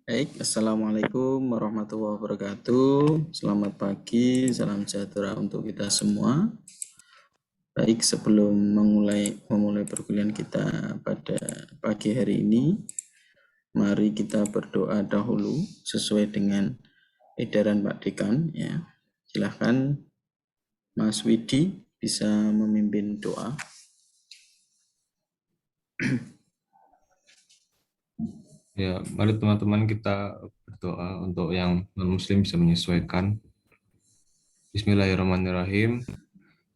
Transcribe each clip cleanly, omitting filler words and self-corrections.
Baik, Assalamualaikum warahmatullahi wabarakatuh. Selamat pagi, salam sejahtera untuk kita semua. Baik, sebelum memulai perkuliahan kita pada pagi hari ini, mari kita berdoa dahulu sesuai dengan edaran Pak Dekan. Ya, silahkan Mas Widi bisa memimpin doa. Ya, mari teman-teman kita berdoa untuk yang non-muslim bisa menyesuaikan. Bismillahirrahmanirrahim.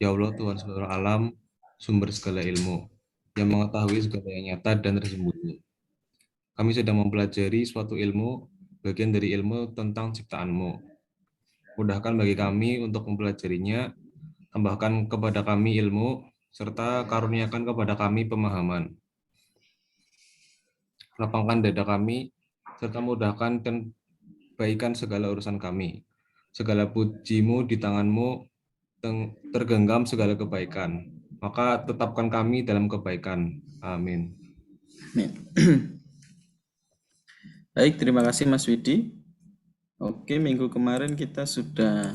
Ya Allah, Tuhan seluruh alam, sumber segala ilmu, yang mengetahui segala yang nyata dan tersembunyi. Kami sedang mempelajari suatu ilmu, bagian dari ilmu tentang ciptaan-Mu. Mudahkan bagi kami untuk mempelajarinya, tambahkan kepada kami ilmu, serta karuniakan kepada kami pemahaman. Lapangkan dada kami, serta mudahkan dan baikan segala urusan kami. Segala pujimu di tanganmu, tergenggam segala kebaikan. Maka tetapkan kami dalam kebaikan. Amin. Baik, terima kasih Mas Widi. Oke, minggu kemarin kita sudah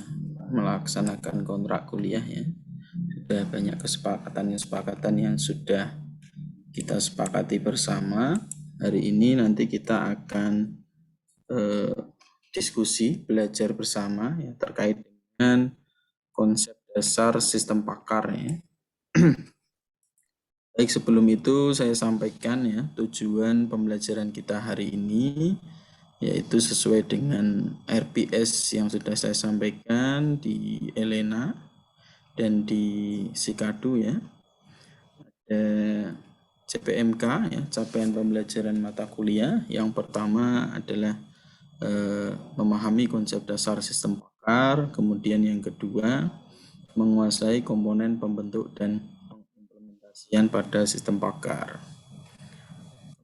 melaksanakan kontrak kuliah ya. Sudah banyak kesepakatan yang sudah kita sepakati bersama. Hari ini nanti kita akan diskusi, belajar bersama ya terkait dengan konsep dasar sistem pakar ya. Baik, sebelum itu saya sampaikan ya tujuan pembelajaran kita hari ini yaitu sesuai dengan RPS yang sudah saya sampaikan di Elena dan di Sikadu ya. Ada CPMK ya, capaian pembelajaran mata kuliah. Yang pertama adalah memahami konsep dasar sistem pakar, kemudian yang kedua menguasai komponen pembentuk dan pengimplementasian pada sistem pakar.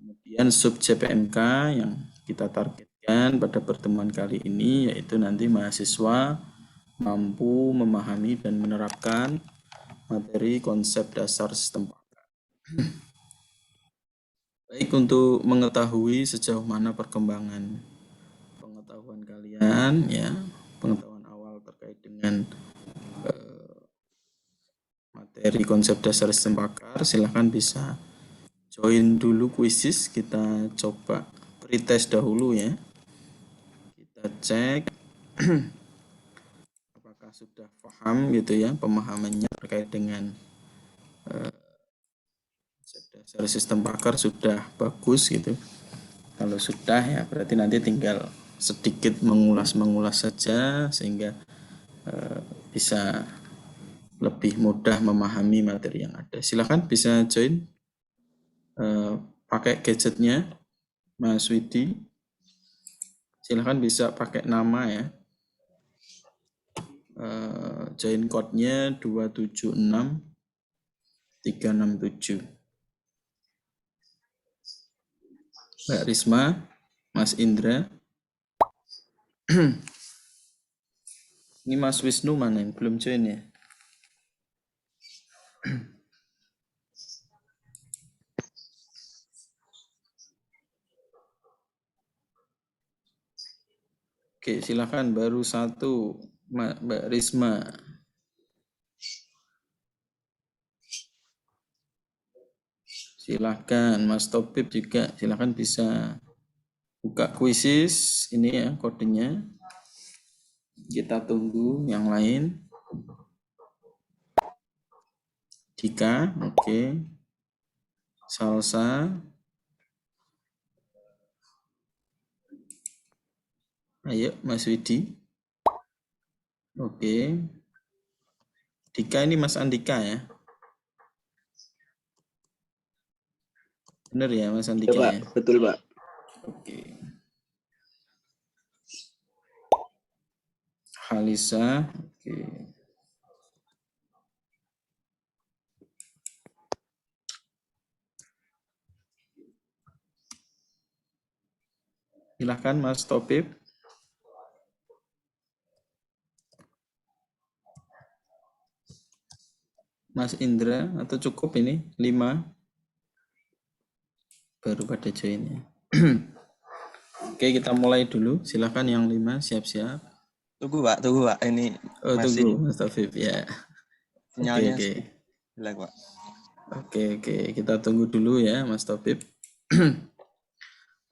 Kemudian sub CPMK yang kita targetkan pada pertemuan kali ini yaitu nanti mahasiswa mampu memahami dan menerapkan materi konsep dasar sistem pakar. Baik, untuk mengetahui sejauh mana perkembangan pengetahuan kalian ya, pengetahuan awal terkait dengan materi konsep dasar sistem pakar, silahkan bisa join dulu kuisis, kita coba pretest dahulu ya. Kita cek apakah sudah paham gitu ya, pemahamannya terkait dengan konsep dasar sistem pakar sudah bagus gitu. Kalau sudah ya berarti nanti tinggal sedikit mengulas saja sehingga bisa lebih mudah memahami materi yang ada. Silakan bisa join pakai gadgetnya Mas Widi. Silakan bisa pakai nama ya. Join code-nya 276367. Mbak Risma, Mas Indra. Ini Mas Wisnu mana yang belum join ya? Oke, silakan baru satu Mbak Risma. Silakan Mas Topip juga, silakan bisa buka kuisis ini ya kodenya. Kita tunggu yang lain. Dika, oke. Salsa. Ayo Mas Widi. Oke. Dika ini Mas Andika ya. Benar ya Mas Andika ya, Pak. ya? Betul, Pak. Oke. Halisa, oke. Silahkan Mas Topip. Mas Indra, atau cukup ini 5 baru pada join ya. Oke, kita mulai dulu. Silakan yang 5 siap-siap. Tunggu Pak. Ini masih tunggu Mas Taufik ya. sinyalnya Oke. jelek Pak. Oke, kita tunggu dulu ya Mas Taufik.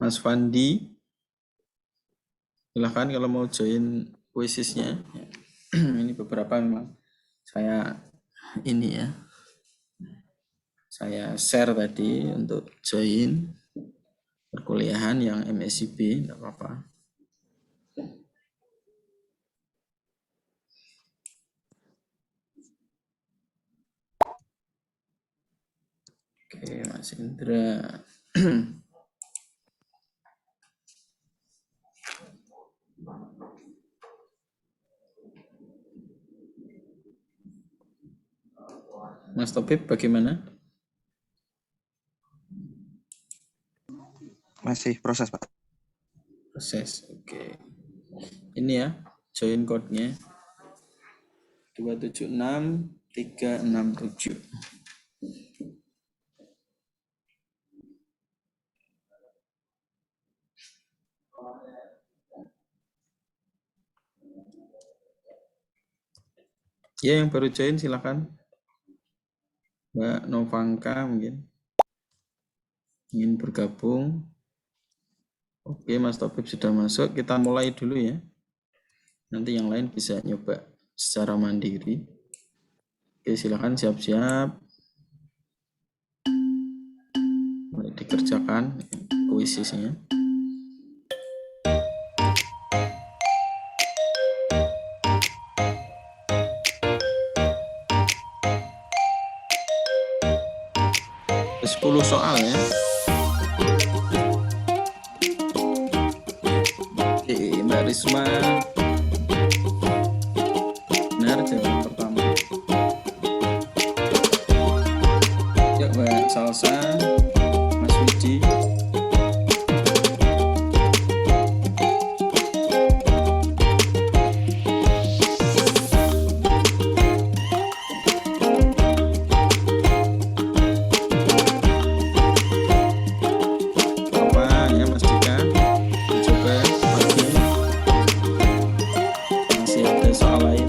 Mas Fandi, silahkan kalau mau join kuisisnya. Ini beberapa memang saya share tadi untuk join perkuliahan yang MSIB, enggak apa-apa. Oke, Mas Indra. Mas Topip bagaimana? Masih proses Pak. Proses, oke. Ini ya, join code-nya 276367. Ya, yang baru join silakan. Mbak Novanka mungkin ingin bergabung. Oke, Mas Topip sudah masuk. Kita mulai dulu ya. Nanti yang lain bisa nyoba secara mandiri. Oke, silakan siap-siap. Mulai dikerjakan kuisisnya. Ada 10 soal ya. Oke, Mbak Risma. Benar jawaban pertama. Yuk Mbak Salsa, Mas Widi. Apa ya Mas Dika? Coba lagi. Masih ada soal lain.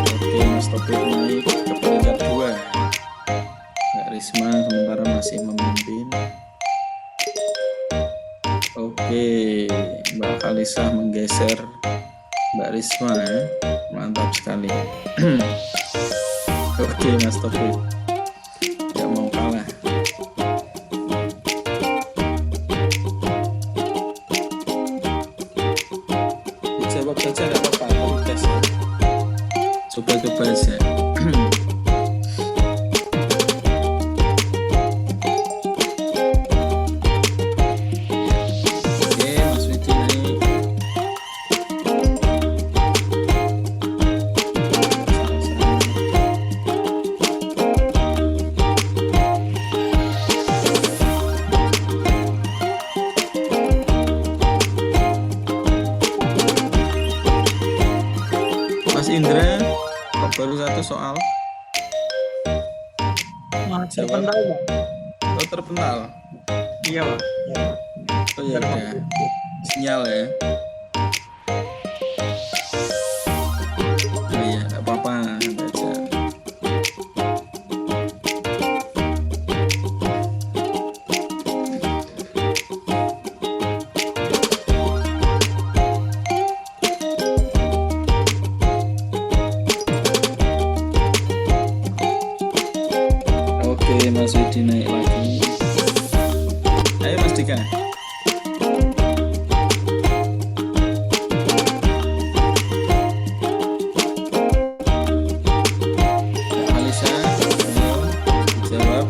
Oke, Mas Topik naik ke peringkat 2. Mbak Risma sementara masih memimpin. Oke, Mbak Kalisa menggeser Mbak Risma ya. Mantap sekali. Oke, Mas Topik. Tidak mau kalah. Dijawab saja nggak apa-apa, tapi tes ya. Coba aja. Oke, Mas Widi naik. Mas Indra, kok baru 1 soal? Jawab. Terpental Pak. Oh, terpental. Iya Pak. Ya. Oh ya udah. Sinyal ya. Oh iya, nggak apa-apa, santai aja. Oke, Mas Widi naik lagi. Ayo Mas Dika. Mbak Alisa, ayo dijawab.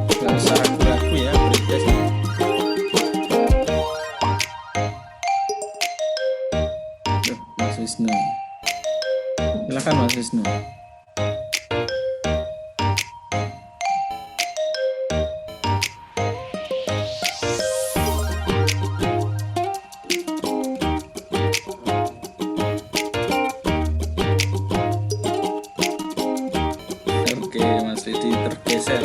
Gak usah ragu-ragu ya, beri tes. Duh, Mas Wisnu. Silakan Mas Wisnu. Oke, Mas Widi tergeser.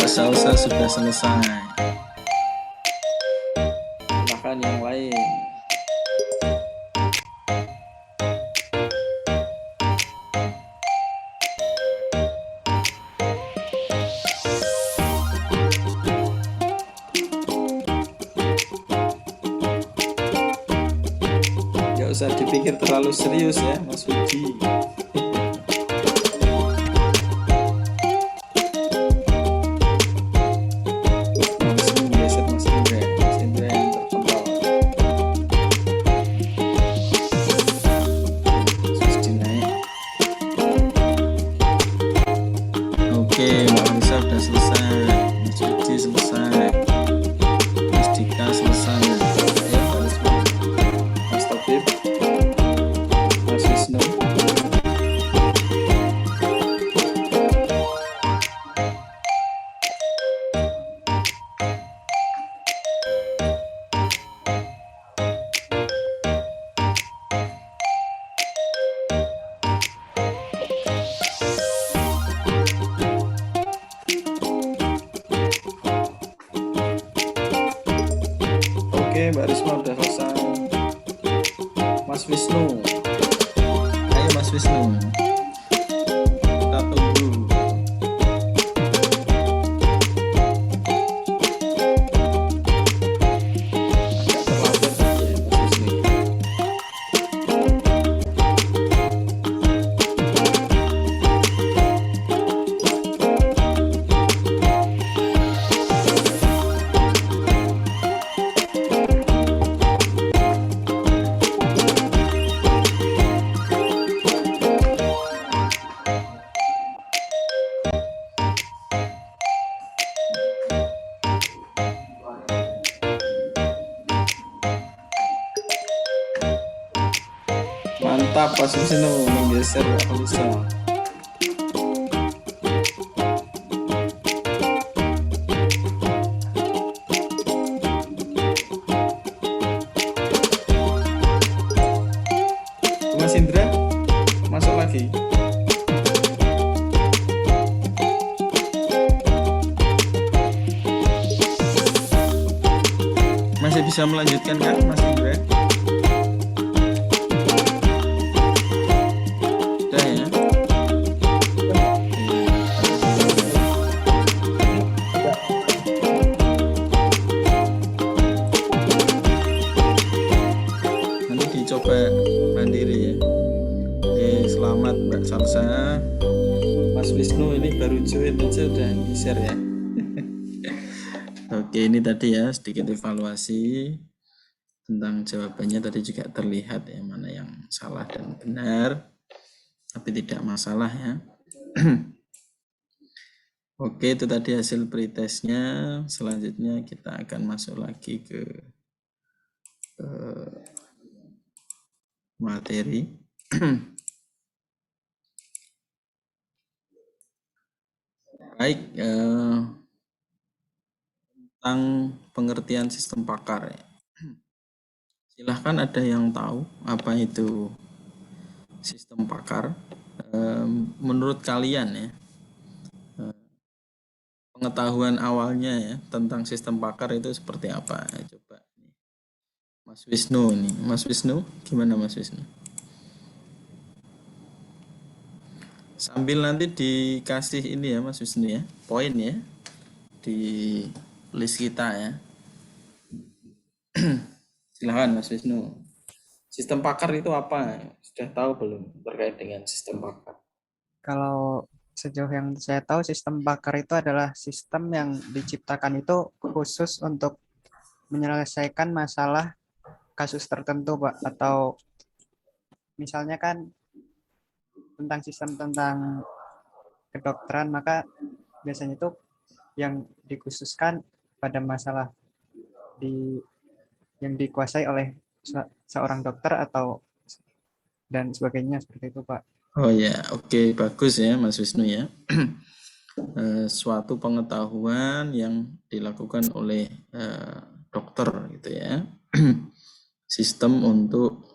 Mbak Salsa sudah selesai. Silahkan yang lain. Nggak usah dipikir terlalu serius ya, Mas Widi. Oke, Mbak Risma udah selesai. Mas Wisnu. Ayo Mas Wisnu. Kita tunggu. Agak terlambat tadi ya Mas Wisnu. Mantap, Mas Wisnu menggeser Mbak Alisa. Mas Indra, masuk lagi. Masih bisa melanjutkan kan, Mas Indra? Coba mandiri ya. Selamat Mbak Salsa. Mas Wisnu ini baru join aja udah geser ya. Oke, ini tadi ya sedikit evaluasi tentang jawabannya. Tadi juga terlihat ya mana yang salah dan benar, tapi tidak masalah ya. Oke, itu tadi hasil pretestnya. Selanjutnya kita akan masuk lagi ke materi. Baik, tentang pengertian sistem pakar ya. Silahkan ada yang tahu apa itu sistem pakar? Menurut kalian ya, pengetahuan awalnya ya tentang sistem pakar itu seperti apa? Coba Mas Wisnu ini. Mas Wisnu, gimana Mas Wisnu? Sambil nanti dikasih ini ya Mas Wisnu ya, poin ya di list kita ya. Silakan Mas Wisnu. Sistem pakar itu apa? Sudah tahu belum terkait dengan sistem pakar? Kalau sejauh yang saya tahu, sistem pakar itu adalah sistem yang diciptakan itu khusus untuk menyelesaikan masalah kasus tertentu, Pak. Atau misalnya kan tentang sistem tentang kedokteran, maka biasanya itu yang dikhususkan pada masalah yang dikuasai oleh seorang dokter atau dan sebagainya, seperti itu, Pak. Oh ya, oke, bagus ya Mas Wisnu ya. Suatu pengetahuan yang dilakukan oleh dokter gitu ya. Sistem untuk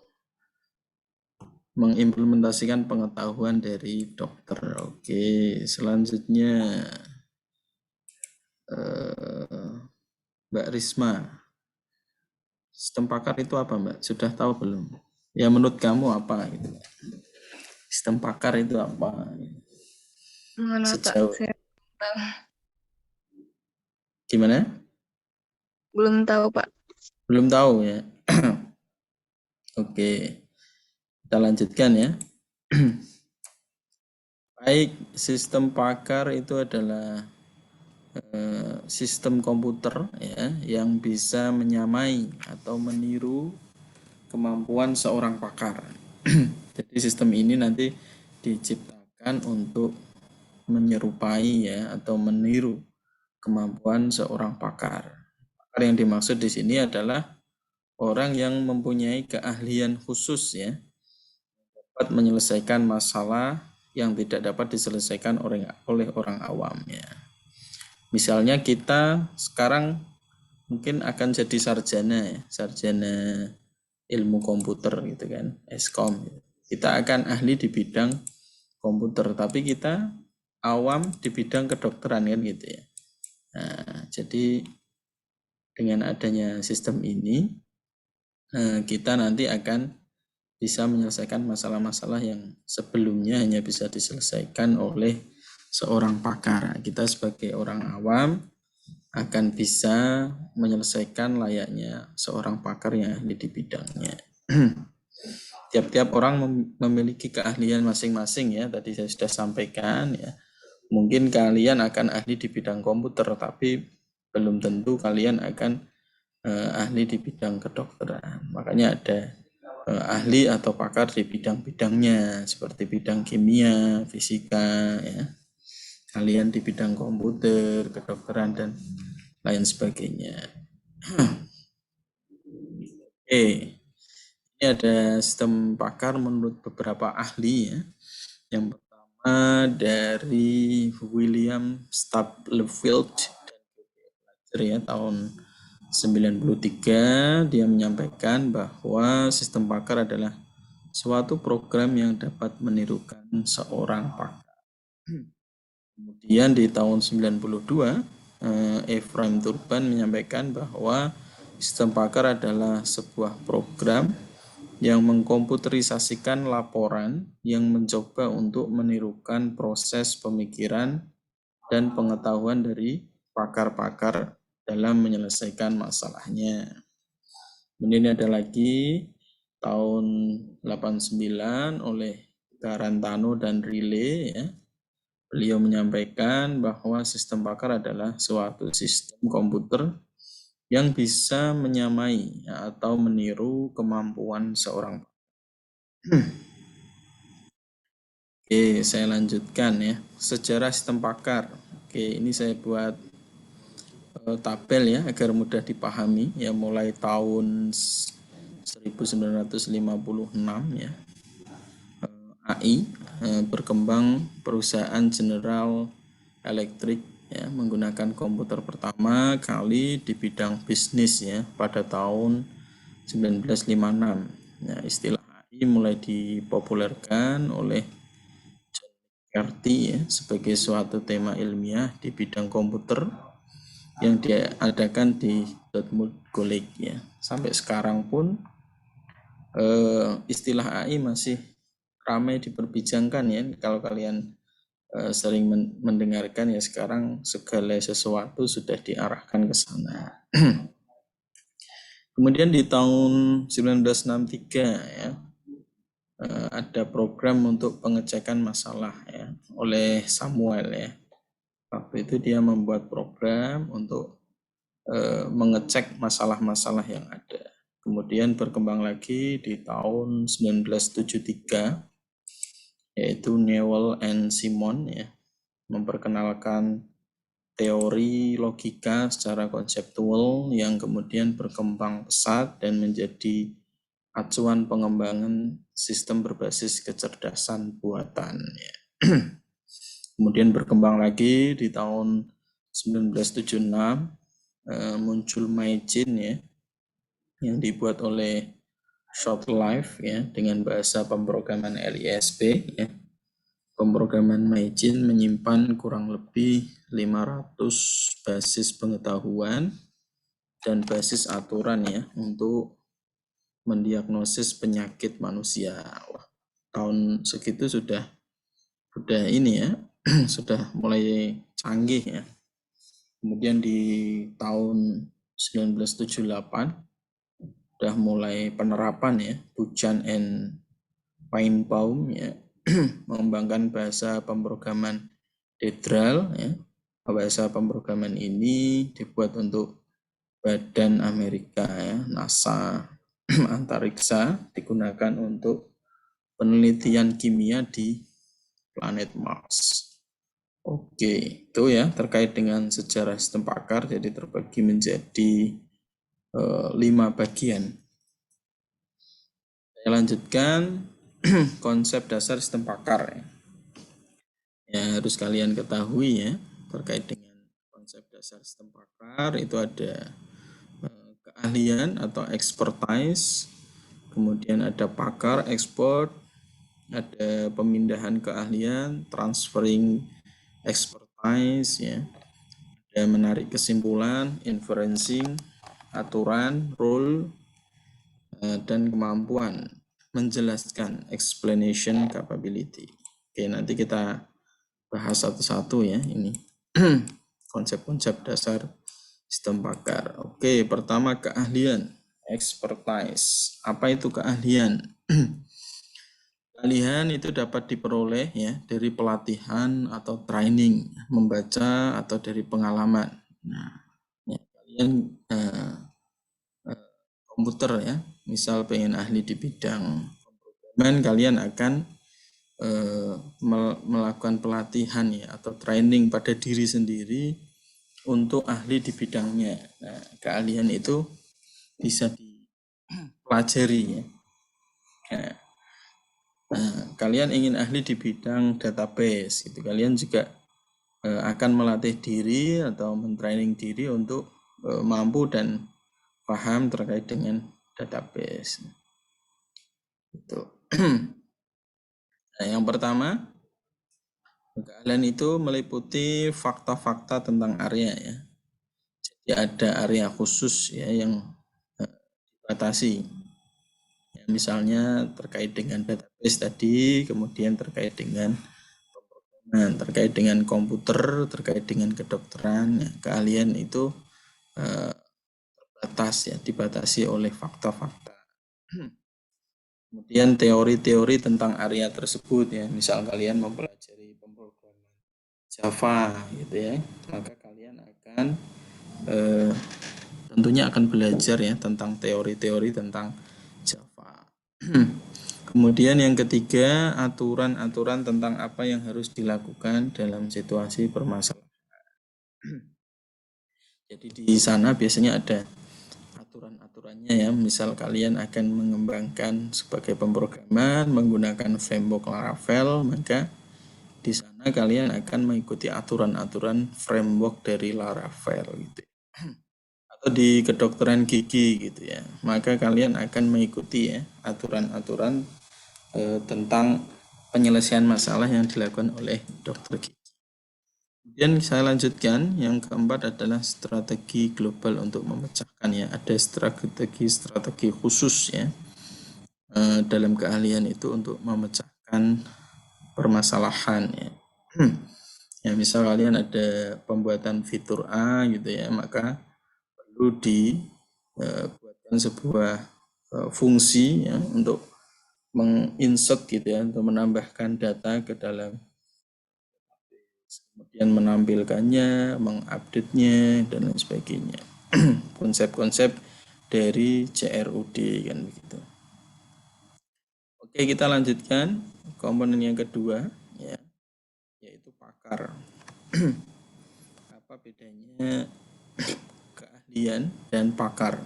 mengimplementasikan pengetahuan dari dokter. Oke, selanjutnya Mbak Risma, sistem pakar itu apa, Mbak? Sudah tahu belum? Ya menurut kamu apa gitu? Sistem pakar itu apa? Mana Pak? Sejauh Saya tahu. gimana? Belum tahu Pak. Belum tahu ya. Oke, kita lanjutkan ya. Baik, sistem pakar itu adalah sistem komputer ya yang bisa menyamai atau meniru kemampuan seorang pakar. Jadi sistem ini nanti diciptakan untuk menyerupai ya atau meniru kemampuan seorang pakar. Pakar yang dimaksud di sini adalah orang yang mempunyai keahlian khusus ya, dapat menyelesaikan masalah yang tidak dapat diselesaikan oleh orang awam ya. Misalnya kita sekarang mungkin akan jadi sarjana ya, sarjana ilmu komputer gitu kan, Eskom. Kita akan ahli di bidang komputer, tapi kita awam di bidang kedokteran kan gitu ya. Nah, jadi dengan adanya sistem ini kita nanti akan bisa menyelesaikan masalah-masalah yang sebelumnya hanya bisa diselesaikan oleh seorang pakar. Kita sebagai orang awam akan bisa menyelesaikan layaknya seorang pakar yang ahli di bidangnya. Tiap-tiap orang memiliki keahlian masing-masing ya, tadi saya sudah sampaikan ya. Mungkin kalian akan ahli di bidang komputer, tapi belum tentu kalian akan ahli di bidang kedokteran. Makanya ada ahli atau pakar di bidang-bidangnya, seperti bidang kimia, fisika ya. Kalian di bidang komputer, kedokteran, dan lain sebagainya. Oke, ini ada sistem pakar menurut beberapa ahli ya. Yang pertama dari William Stubblefield ya, tahun 93, dia menyampaikan bahwa sistem pakar adalah suatu program yang dapat menirukan seorang pakar. Kemudian di tahun 92, Ephraim Turban menyampaikan bahwa sistem pakar adalah sebuah program yang mengkomputerisasikan laporan yang mencoba untuk menirukan proses pemikiran dan pengetahuan dari pakar-pakar dalam menyelesaikan masalahnya. Kemudian ada lagi tahun 89 oleh Garantano dan Riley ya. Beliau menyampaikan bahwa sistem pakar adalah suatu sistem komputer yang bisa menyamai atau meniru kemampuan seorang pakar. Oke, saya lanjutkan ya. Sejarah sistem pakar. Oke, ini saya buat tabel ya agar mudah dipahami ya, mulai tahun 1956 ya. AI berkembang perusahaan General Electric ya, menggunakan komputer pertama kali di bidang bisnis ya pada tahun 1956. Nah, istilah AI mulai dipopulerkan oleh John McCarthy ya sebagai suatu tema ilmiah di bidang komputer yang diadakan di Dartmouth College ya. Sampai sekarang pun istilah AI masih ramai diperbincangkan ya. Kalau kalian sering mendengarkan ya, sekarang segala sesuatu sudah diarahkan ke sana. Kemudian di tahun 1963 ya, ada program untuk pengecekan masalah ya oleh Samuel ya. Waktu itu dia membuat program untuk mengecek masalah-masalah yang ada. Kemudian berkembang lagi di tahun 1973, yaitu Newell and Simon ya, memperkenalkan teori logika secara konseptual yang kemudian berkembang pesat dan menjadi acuan pengembangan sistem berbasis kecerdasan buatan ya. Kemudian berkembang lagi di tahun 1976 muncul MyGene ya, yang dibuat oleh Short Life ya dengan bahasa pemrograman LISP ya. pemrograman MyJin menyimpan kurang lebih 500 basis pengetahuan dan basis aturan ya untuk mendiagnosis penyakit manusia. Wah, tahun segitu sudah ini ya, sudah mulai canggih ya. Kemudian di tahun 1978 sudah mulai penerapan ya, Buchan and Feinbaum ya, mengembangkan bahasa pemrograman Dedral ya. Bahasa pemrograman ini dibuat untuk Badan Amerika ya, NASA antariksa, digunakan untuk penelitian kimia di planet Mars. Oke, itu ya terkait dengan sejarah sistem pakar, jadi terbagi menjadi 5 bagian. Saya lanjutkan konsep dasar sistem pakar ya. Yang harus kalian ketahui ya terkait dengan konsep dasar sistem pakar itu ada keahlian atau expertise, kemudian ada pakar, expert, ada pemindahan keahlian, transferring expertise ya, ada menarik kesimpulan, inferencing, aturan, rule, dan kemampuan menjelaskan, explanation capability. Oke, nanti kita bahas satu-satu ya ini konsep-konsep dasar sistem pakar. Oke, pertama keahlian, expertise. Apa itu keahlian? Keahlian itu dapat diperoleh ya dari pelatihan atau training, membaca atau dari pengalaman. Nah, ya, kalian komputer ya, misal pengen ahli di bidang pemrograman, kalian akan melakukan pelatihan ya atau training pada diri sendiri untuk ahli di bidangnya. Nah, keahlian itu bisa dipelajari ya. Nah, kalian ingin ahli di bidang database, gitu. Kalian juga akan melatih diri atau mentraining diri untuk mampu dan paham terkait dengan database. Itu. Nah, yang pertama, keahlian itu meliputi fakta-fakta tentang area ya. Jadi ada area khusus ya yang dibatasi. Ya, misalnya terkait dengan database tadi, kemudian terkait dengan pemrograman, terkait dengan komputer, terkait dengan kedokteran, ya, keahlian itu terbatas ya, dibatasi oleh fakta-fakta. Kemudian teori-teori tentang area tersebut ya, misal kalian mempelajari pemrograman Java gitu ya, maka kalian akan tentunya akan belajar ya tentang teori-teori tentang Java. Kemudian yang ketiga, aturan-aturan tentang apa yang harus dilakukan dalam situasi permasalahan. Jadi di sana biasanya ada aturan-aturannya ya, misal kalian akan mengembangkan sebagai pemrograman menggunakan framework Laravel, maka di sana kalian akan mengikuti aturan-aturan framework dari Laravel gitu. Atau di kedokteran gigi gitu ya, maka kalian akan mengikuti ya aturan-aturan tentang penyelesaian masalah yang dilakukan oleh dokter gigi. Kemudian saya lanjutkan, yang keempat adalah strategi global untuk memecahkan ya. Ada strategi khusus ya dalam keahlian itu untuk memecahkan permasalahan ya. Ya misal kalian ada pembuatan fitur A gitu ya, maka perlu dibuatkan sebuah fungsi ya untuk menginsert gitu ya, untuk menambahkan data ke dalam, kemudian menampilkannya, mengupdate-nya, dan lain sebagainya. Konsep-konsep dari CRUD kan begitu. Oke, kita lanjutkan komponen yang kedua ya, yaitu pakar. Apa bedanya keahlian dan pakar?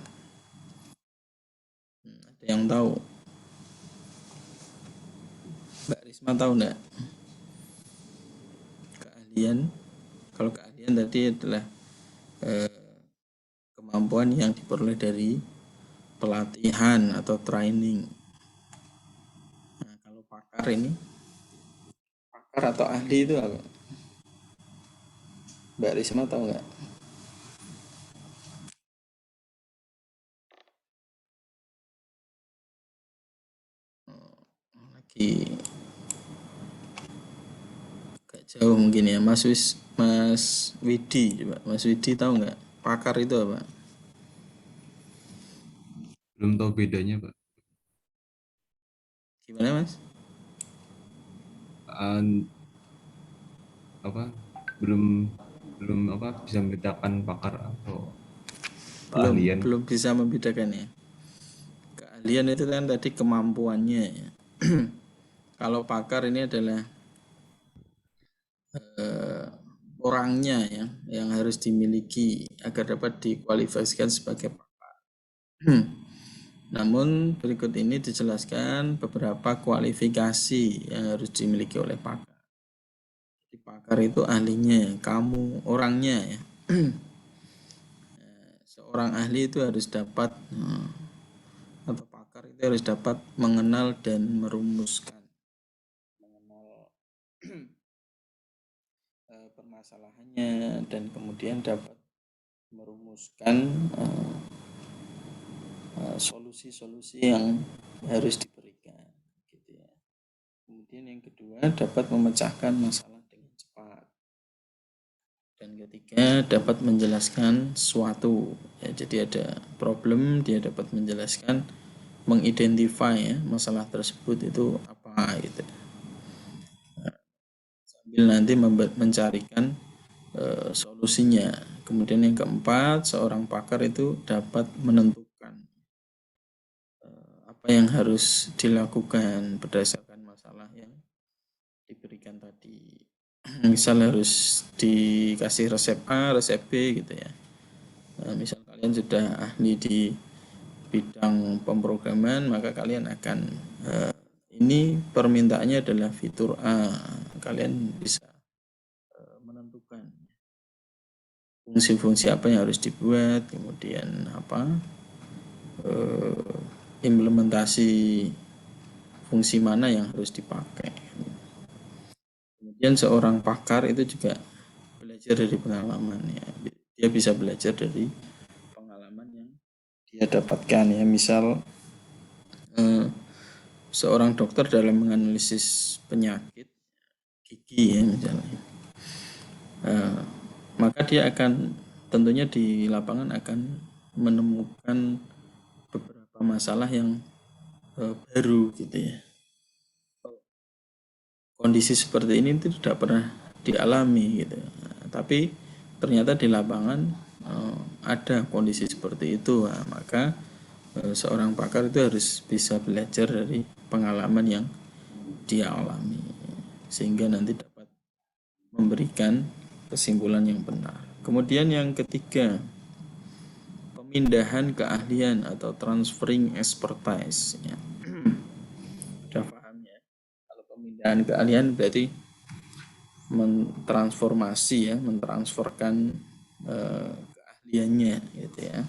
Ada yang tahu? Mbak Risma tahu enggak? Keahlian, kalau keahlian tadi adalah kemampuan yang diperoleh dari pelatihan atau training. Nah, kalau pakar Pakar atau ahli itu apa? Mbak Risma tahu nggak? Lagi agak jauh mungkin ya, Mas Widi, coba Mas Widi tahu nggak? Pakar itu apa? Belum tahu bedanya, Pak. Gimana Mas? Apa? Belum bisa membedakan pakar atau Belum keahlian. bisa membedakan ya. Keahlian itu kan tadi kemampuannya ya. Kalau pakar ini adalah orangnya ya yang harus dimiliki agar dapat dikualifikasikan sebagai pakar. Namun berikut ini dijelaskan beberapa kualifikasi yang harus dimiliki oleh pakar. Jadi pakar itu ahlinya, kamu orangnya ya. Seorang ahli itu harus dapat atau pakar itu harus dapat mengenal dan merumuskan, mengenal permasalahannya dan kemudian dapat merumuskan solusi-solusi yang harus diberikan gitu ya. Kemudian yang kedua dapat memecahkan masalah dengan cepat. Dan ketiga dapat menjelaskan suatu ya, jadi ada problem dia dapat menjelaskan, mengidentify ya masalah tersebut itu apa gitu. Sambil nanti mencarikan solusinya. Kemudian yang keempat, seorang pakar itu dapat menentukan apa yang harus dilakukan berdasarkan masalah yang diberikan tadi. Misal harus dikasih resep A, resep B gitu ya. Nah, misal kalian sudah ahli di bidang pemrograman, maka kalian akan ini permintaannya adalah fitur A. Kalian bisa menentukan fungsi-fungsi apa yang harus dibuat, kemudian apa implementasi fungsi mana yang harus dipakai. Kemudian seorang pakar itu juga belajar dari pengalaman ya. Dia bisa belajar dari pengalaman yang dia dapatkan ya. Misal seorang dokter dalam menganalisis penyakit gigi ya misalnya, maka dia akan tentunya di lapangan akan menemukan beberapa masalah yang baru gitu ya. Kondisi seperti ini tidak pernah dialami gitu. Nah, tapi ternyata di lapangan ada kondisi seperti itu. Nah, maka seorang pakar itu harus bisa belajar dari pengalaman yang dia alami sehingga nanti dapat memberikan kesimpulan yang benar. Kemudian yang ketiga, pemindahan keahlian atau transferring expertise ya. Sudah paham ya? Kalau pemindahan keahlian berarti mentransformasi ya, mentransferkan keahliannya gitu ya.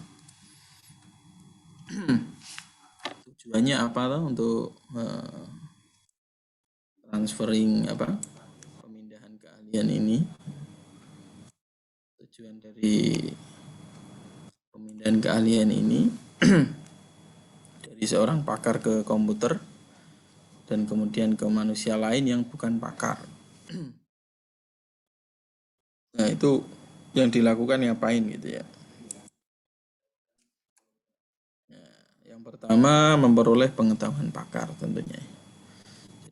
Tujuannya apa tuh untuk transferring apa? Pemindahan keahlian ini. Tujuan dari pemindahan keahlian ini dari seorang pakar ke komputer dan kemudian ke manusia lain yang bukan pakar. Nah, itu yang dilakukan ngapain gitu ya. Yang pertama, memperoleh pengetahuan pakar tentunya.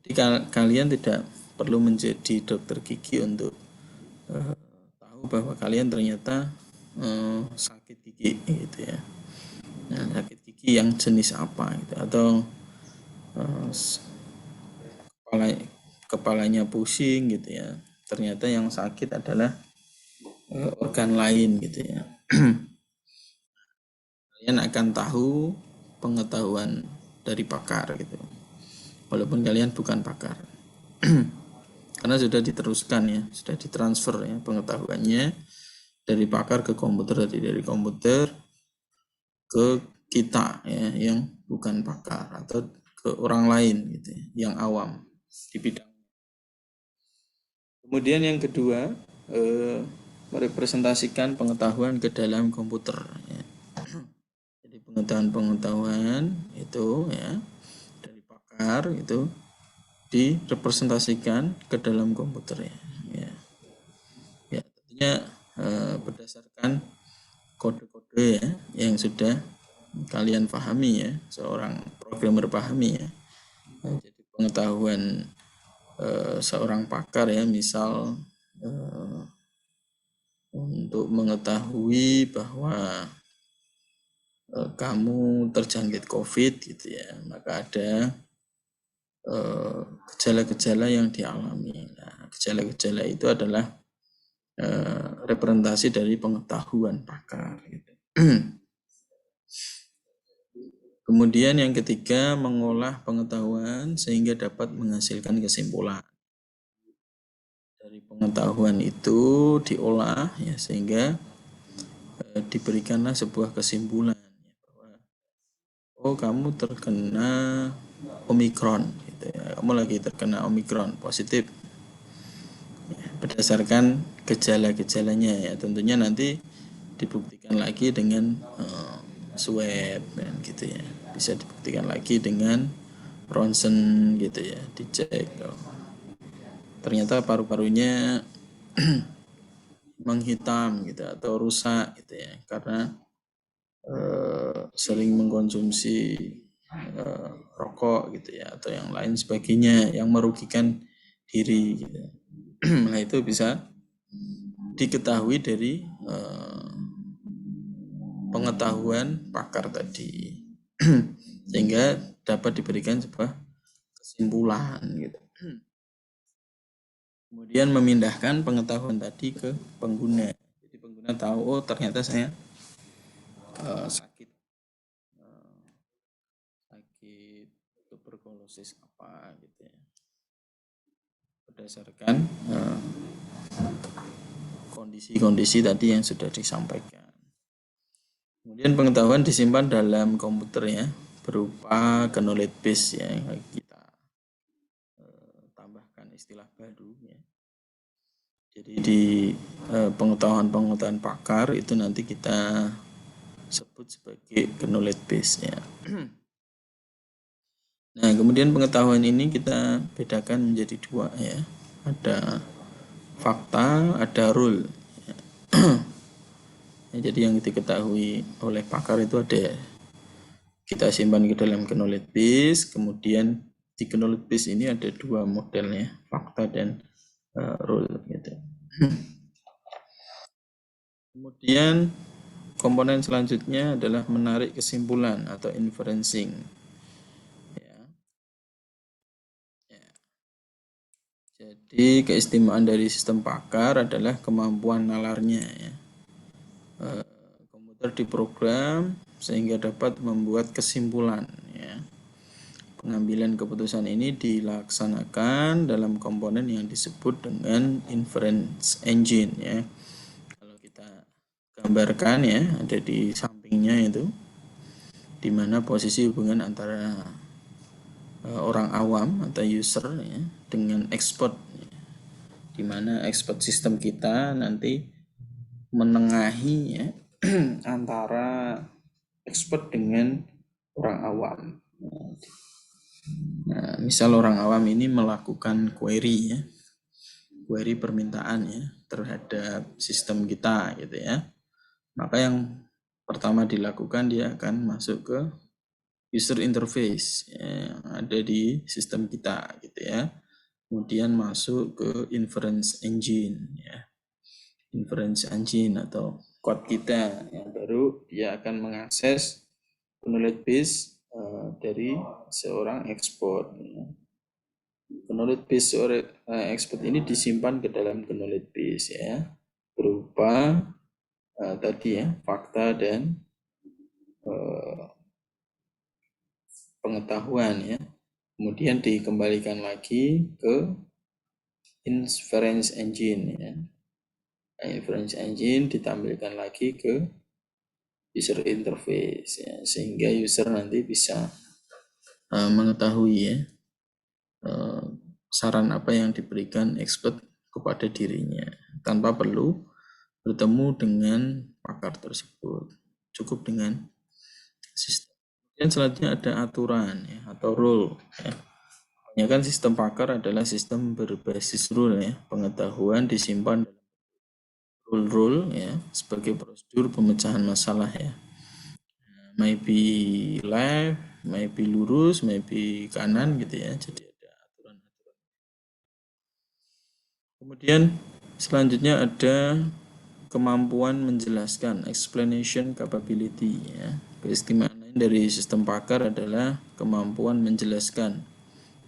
Jadi kalian tidak perlu menjadi dokter gigi untuk tahu bahwa kalian ternyata sakit gigi gitu ya. Nah, sakit gigi yang jenis apa gitu, atau kepalanya pusing gitu ya. Ternyata yang sakit adalah organ lain gitu ya. Kalian akan tahu pengetahuan dari pakar gitu. Walaupun kalian bukan pakar. Karena sudah diteruskan ya, sudah ditransfer ya pengetahuannya dari pakar ke komputer, dari komputer ke kita ya yang bukan pakar atau ke orang lain gitu ya, yang awam di bidang. Kemudian yang kedua, merepresentasikan pengetahuan ke dalam komputer. Ya. Jadi pengetahuan itu ya dari pakar itu direpresentasikan ke dalam komputer ya. Ya tentunya berdasarkan kode-kode ya yang sudah kalian pahami ya, seorang programmer pahami ya. Jadi pengetahuan seorang pakar ya, misal untuk mengetahui bahwa kamu terjangkit COVID gitu ya, maka ada gejala-gejala yang dialami. Nah, gejala-gejala itu adalah representasi dari pengetahuan pakar. Gitu. Kemudian yang ketiga, mengolah pengetahuan sehingga dapat menghasilkan kesimpulan. Dari pengetahuan itu diolah ya sehingga diberikanlah sebuah kesimpulan ya, bahwa oh kamu terkena Omikron gitu ya. Kamu lagi terkena Omikron positif. Ya, berdasarkan gejala-gejalanya ya, tentunya nanti dibuktikan lagi dengan swab dan gitu ya. Bisa dibuktikan lagi dengan ronsen gitu ya, dicek. Ternyata paru-parunya menghitam gitu atau rusak gitu ya karena sering mengkonsumsi rokok gitu ya atau yang lain sebagainya yang merugikan diri gitu. Nah itu bisa diketahui dari pengetahuan pakar tadi sehingga dapat diberikan sebuah kesimpulan gitu. Kemudian memindahkan pengetahuan tadi ke pengguna. Jadi pengguna tahu oh ternyata saya sakit tuberkulosis apa gitu ya. Berdasarkan kondisi-kondisi tadi yang sudah disampaikan. Kemudian pengetahuan disimpan dalam komputer ya berupa knowledge base ya yang kita tambahkan istilah baru ya. Jadi di pengetahuan-pengetahuan pakar itu nanti kita sebut sebagai knowledge base ya. Nah, kemudian pengetahuan ini kita bedakan menjadi dua ya. Ada fakta, ada rule. Ya, jadi yang diketahui oleh pakar itu ada kita simpan ke dalam knowledge base, kemudian di knowledge base ini ada dua modelnya, fakta dan rule gitu. Kemudian komponen selanjutnya adalah menarik kesimpulan atau inferencing. Ya. Jadi keistimewaan dari sistem pakar adalah kemampuan nalarnya. Ya. Komputer diprogram sehingga dapat membuat kesimpulan. Ya. Pengambilan keputusan ini dilaksanakan dalam komponen yang disebut dengan inference engine ya. Kalau kita gambarkan ya, ada di sampingnya itu di mana posisi hubungan antara orang awam atau user ya dengan expert ya. Di mana expert sistem kita nanti menengahi ya antara expert dengan orang awam. Nah, misal orang awam ini melakukan query ya, query permintaan ya terhadap sistem kita gitu ya. Maka yang pertama dilakukan dia akan masuk ke user interface ya, yang ada di sistem kita gitu ya. Kemudian masuk ke inference engine ya. Inference engine atau code kita yang baru dia akan mengakses knowledge base dari seorang expert. Knowledge base seorang expert ini disimpan ke dalam knowledge base ya, berupa tadi ya fakta dan pengetahuan ya. Kemudian dikembalikan lagi ke inference engine ya. Inference engine ditampilkan lagi ke user interface ya, sehingga user nanti bisa mengetahui ya saran apa yang diberikan expert pada dirinya tanpa perlu bertemu dengan pakar tersebut. Cukup dengan sistem. Dan selanjutnya ada aturan ya, atau rule. Ya kan sistem pakar adalah sistem berbasis rule ya. Pengetahuan disimpan dalam rule ya sebagai prosedur pemecahan masalah ya. Maybe left, maybe lurus, maybe kanan gitu ya. Jadi ada aturan-aturan. Kemudian selanjutnya ada kemampuan menjelaskan, explanation capability ya. Keistimewaan lain dari sistem pakar adalah kemampuan menjelaskan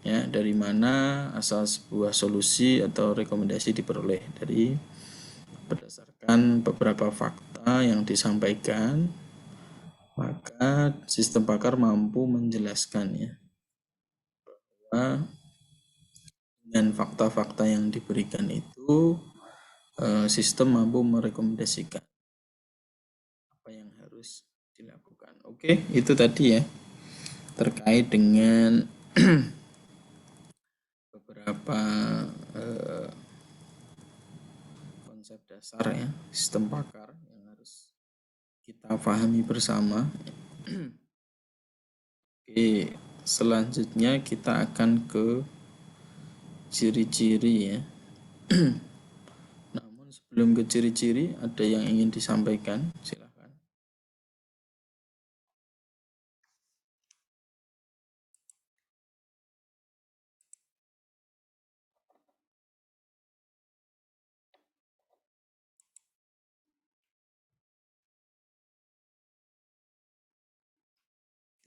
ya dari mana asal sebuah solusi atau rekomendasi diperoleh dari berdasarkan beberapa fakta yang disampaikan. Maka sistem pakar mampu menjelaskan ya bahwa dengan fakta-fakta yang diberikan itu sistem mampu merekomendasikan apa yang harus dilakukan. Oke, itu tadi ya terkait dengan beberapa konsep dasar ya sistem pakar yang harus kita pahami bersama. Oke, selanjutnya kita akan ke ciri-ciri ya. Namun sebelum ke ciri-ciri, ada yang ingin disampaikan, silakan.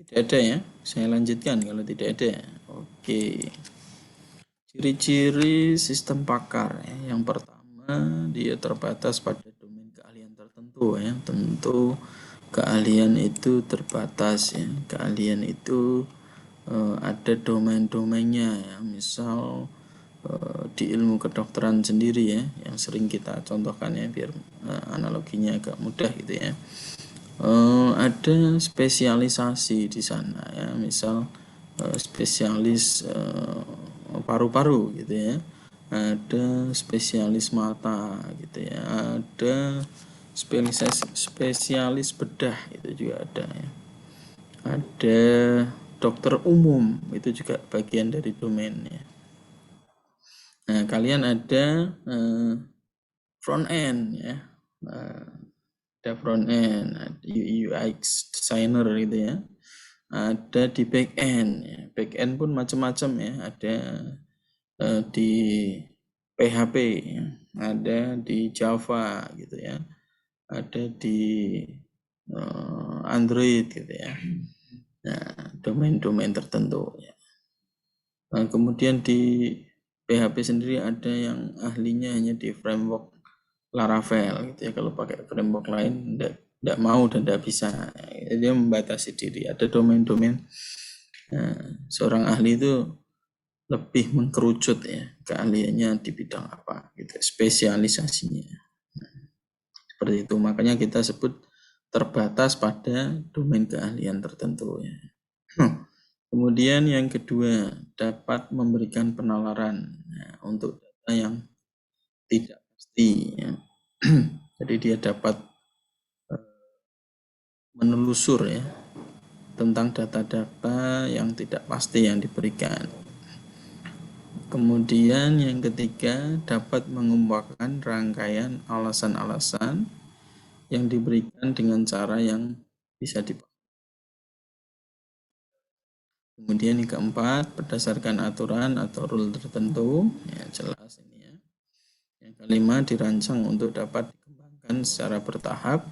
Tidak ada ya, saya lanjutkan kalau tidak ada. Oke, ciri-ciri sistem pakar ya. Yang pertama, dia terbatas pada domain keahlian tertentu ya. Tentu keahlian itu terbatas ya. Keahlian itu ada domain-domainnya ya. Misal di ilmu kedokteran sendiri ya, yang sering kita contohkan ya, biar analoginya agak mudah gitu ya. Ada spesialisasi di sana ya, misal spesialis paru-paru gitu ya, ada spesialis mata gitu ya, ada spesialis bedah itu juga ada ya, ada dokter umum itu juga bagian dari domainnya. Nah, kalian ada front end ya, ada front end, UX designer gitu ya, ada di back end ya. Back end pun macam-macam ya, ada di PHP ya, ada di Java gitu ya, ada di Android gitu ya. Nah, domain-domain tertentu ya. Nah, kemudian di PHP sendiri ada yang ahlinya hanya di framework Laravel gitu ya. Kalau pakai framework lain tidak mau dan tidak bisa. Dia membatasi diri. Ada domain-domain seorang ahli itu lebih mengkerucut ya keahliannya di bidang apa gitu, spesialisasinya. Seperti itu. Makanya kita sebut terbatas pada domain keahlian tertentu ya. Kemudian yang kedua, dapat memberikan penalaran untuk data yang tidak pasti ya. Jadi dia dapat menelusur ya tentang data-data yang tidak pasti yang diberikan. Kemudian yang ketiga, dapat mengungkapkan rangkaian alasan-alasan yang diberikan dengan cara yang bisa dipahami. Kemudian yang keempat, berdasarkan aturan atau rule tertentu, ya jelas ini ya. Yang kelima, dirancang untuk dapat dikembangkan secara bertahap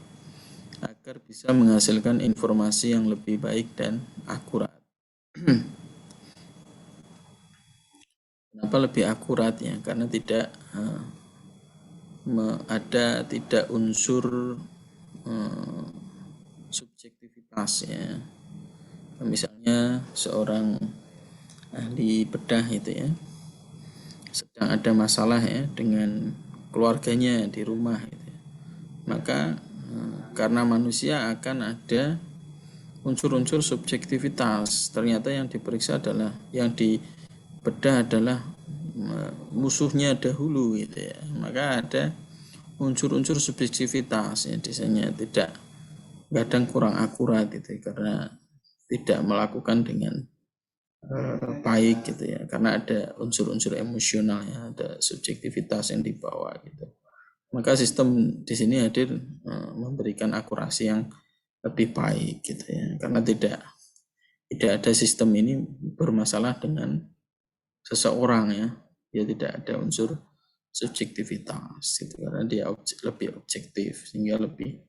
agar bisa menghasilkan informasi yang lebih baik dan akurat. Kenapa lebih akurat ya? Karena tidak ada unsur subjektivitas ya. Misalnya seorang ahli bedah itu ya, sedang ada masalah ya dengan keluarganya di rumah gitu ya. Maka karena manusia akan ada unsur-unsur subjektivitas, ternyata yang diperiksa adalah, yang dibedah adalah musuhnya dahulu gitu ya. Maka ada unsur-unsur subjektivitas ya, desainnya tidak kadang kurang akurat gitu ya, karena tidak melakukan dengan baik gitu ya, karena ada unsur-unsur emosional ya, ada subjektivitas yang dibawa gitu. Maka sistem di sini hadir memberikan akurasi yang lebih baik gitu ya, karena tidak ada sistem ini bermasalah dengan seseorang ya, dia tidak ada unsur subjektivitas gitu, karena dia lebih objektif sehingga lebih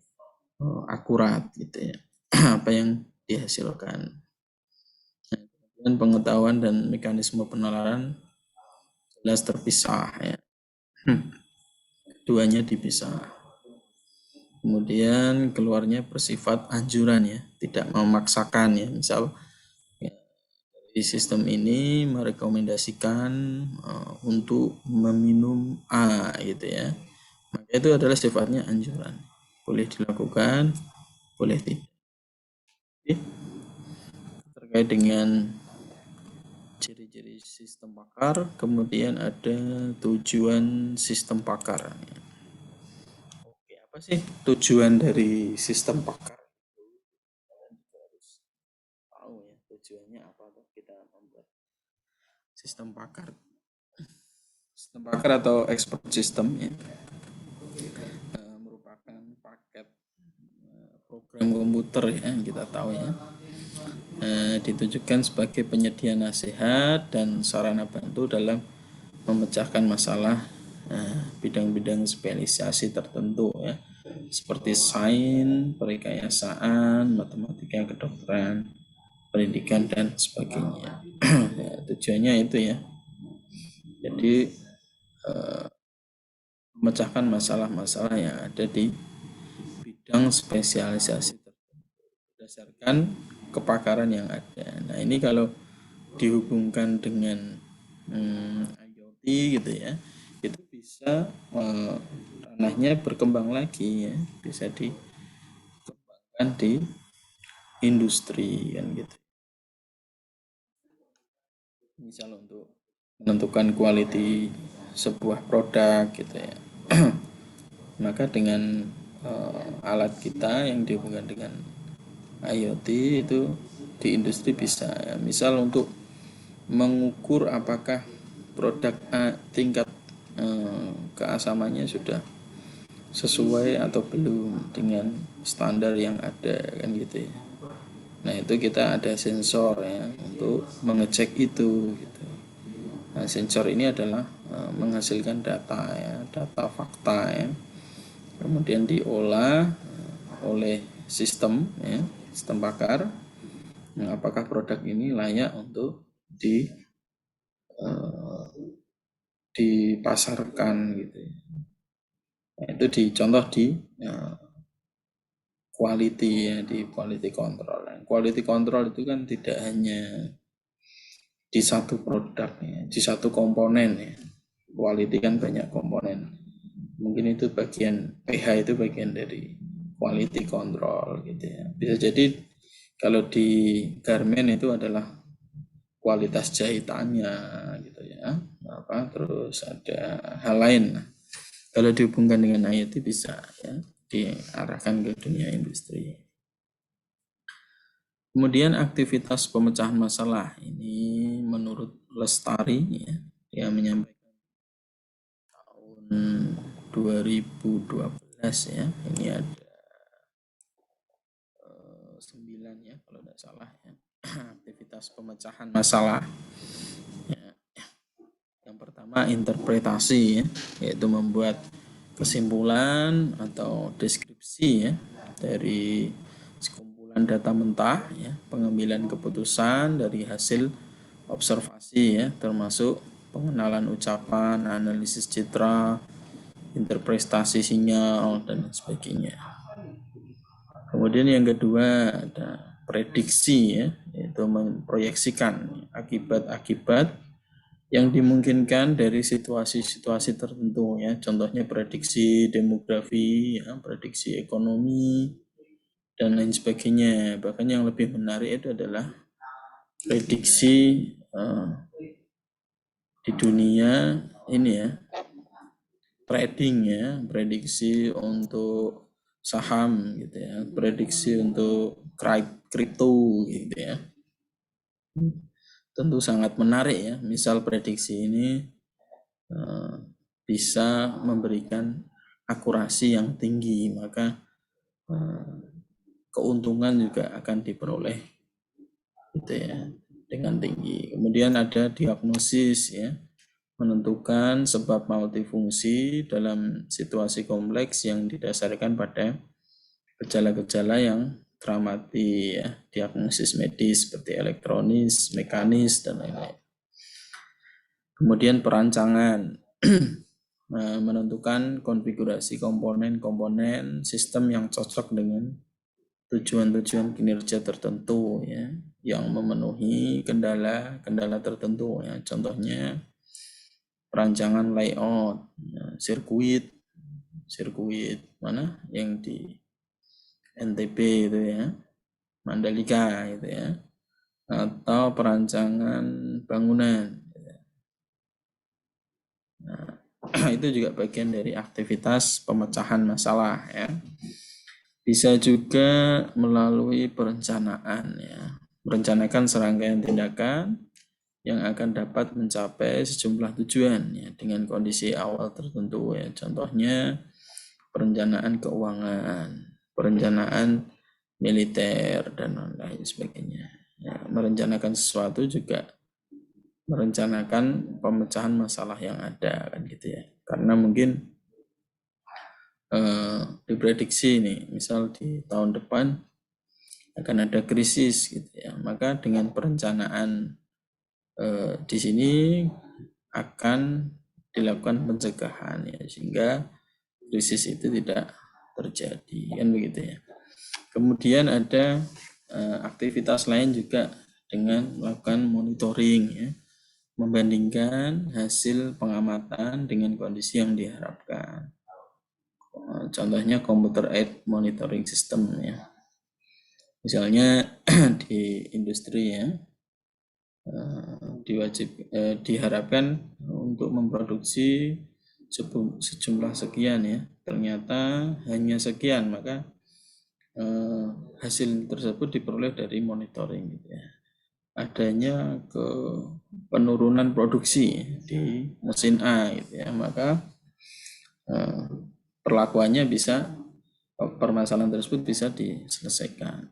akurat gitu ya apa yang dihasilkan. Dan pengetahuan dan mekanisme penalaran jelas terpisah ya. Keduanya dipisah. Kemudian keluarnya bersifat anjuran ya, tidak memaksakan ya. Misal ya, di sistem ini merekomendasikan untuk meminum A gitu ya. Maka itu adalah sifatnya anjuran. Boleh dilakukan, boleh tidak. Oke. Terkait dengan ciri-ciri sistem pakar, kemudian ada tujuan sistem pakar. Oke, apa sih tujuan dari sistem pakar? Kita harus tahu ya tujuannya apa kita membuat sistem pakar. Sistem pakar atau expert system ya, merupakan paket program komputer ya, yang kita tahu ya. Ditujukan sebagai penyedia nasihat dan sarana bantu dalam memecahkan masalah bidang-bidang spesialisasi tertentu ya, seperti sains, perkayasaan, matematika, kedokteran, pendidikan dan sebagainya. Ya, tujuannya itu ya. Jadi memecahkan masalah-masalah yang ada di bidang spesialisasi tertentu berdasarkan kepakaran yang ada. Nah ini kalau dihubungkan dengan IoT gitu ya, itu bisa ranahnya berkembang lagi ya, bisa dikembangkan di industri kan gitu. Misal untuk menentukan quality sebuah produk gitu ya. Maka dengan alat kita yang dihubungkan dengan IoT itu di industri bisa ya. Misal untuk mengukur apakah produk A tingkat keasamannya sudah sesuai atau belum dengan standar yang ada kan gitu ya. Nah itu kita ada sensor ya untuk mengecek itu gitu. Nah sensor ini adalah menghasilkan data ya, data fakta ya, kemudian diolah oleh sistem ya, sistem pakar. Nah, apakah produk ini layak untuk dipasarkan gitu. Nah, itu dicontoh di quality ya, di quality control. Nah, quality control itu kan tidak hanya di satu produk ya, di satu komponen ya. Quality kan banyak komponen. Mungkin itu bagian PH itu bagian dari quality control gitu ya. Bisa jadi kalau di garment itu adalah kualitas jahitannya gitu ya, terus ada hal lain. Kalau dihubungkan dengan IoT bisa ya diarahkan ke dunia industri. Kemudian aktivitas pemecahan masalah ini menurut Lestari ya, dia menyampaikan tahun 2012 ya, ini ada 9 ya kalau tidak salah ya, aktivitas pemecahan masalah ya. Yang pertama interpretasi ya, yaitu membuat kesimpulan atau deskripsi ya dari sekumpulan data mentah ya, pengambilan keputusan dari hasil observasi ya, termasuk pengenalan ucapan, analisis citra, interpretasi sinyal dan sebagainya. Kemudian yang kedua ada prediksi ya, yaitu memproyeksikan akibat-akibat yang dimungkinkan dari situasi-situasi tertentu ya, contohnya prediksi demografi ya, prediksi ekonomi dan lain sebagainya. Bahkan yang lebih menarik itu adalah prediksi di di dunia ini ya, trading ya, prediksi untuk saham gitu ya, prediksi untuk kripto gitu ya. Tentu sangat menarik ya, misal prediksi ini bisa memberikan akurasi yang tinggi, maka keuntungan juga akan diperoleh gitu ya dengan tinggi. Kemudian ada diagnosis ya, menentukan sebab multifungsi dalam situasi kompleks yang didasarkan pada gejala-gejala yang teramati ya, diagnosis medis seperti elektronis, mekanis dan lain-lain. Kemudian perancangan menentukan konfigurasi komponen-komponen sistem yang cocok dengan tujuan-tujuan kinerja tertentu ya, yang memenuhi kendala tertentu ya. Contohnya perancangan layout, ya, sirkuit mana yang di NTB itu ya, Mandalika itu ya, atau perancangan bangunan. Nah, itu juga bagian dari aktivitas pemecahan masalah ya. Bisa juga melalui perencanaan ya, merencanakan serangkaian tindakan yang akan dapat mencapai sejumlah tujuan ya, dengan kondisi awal tertentu ya. Contohnya perencanaan keuangan, perencanaan militer dan lain sebagainya. Ya, merencanakan sesuatu juga merencanakan pemecahan masalah yang ada kan gitu ya. Karena mungkin diprediksi nih, misal di tahun depan akan ada krisis gitu ya. Maka dengan perencanaan di sini akan dilakukan pencegahan ya, sehingga krisis itu tidak terjadi kan begitu ya. Kemudian ada aktivitas lain juga dengan melakukan monitoring ya, membandingkan hasil pengamatan dengan kondisi yang diharapkan. Contohnya computer aided monitoring system ya. Misalnya di industri ya, diharapkan untuk memproduksi sejumlah sekian ya, ternyata hanya sekian, maka hasil tersebut diperoleh dari monitoring gitu ya. Adanya penurunan produksi di mesin A gitu ya, maka perlakuannya bisa, permasalahan tersebut bisa diselesaikan.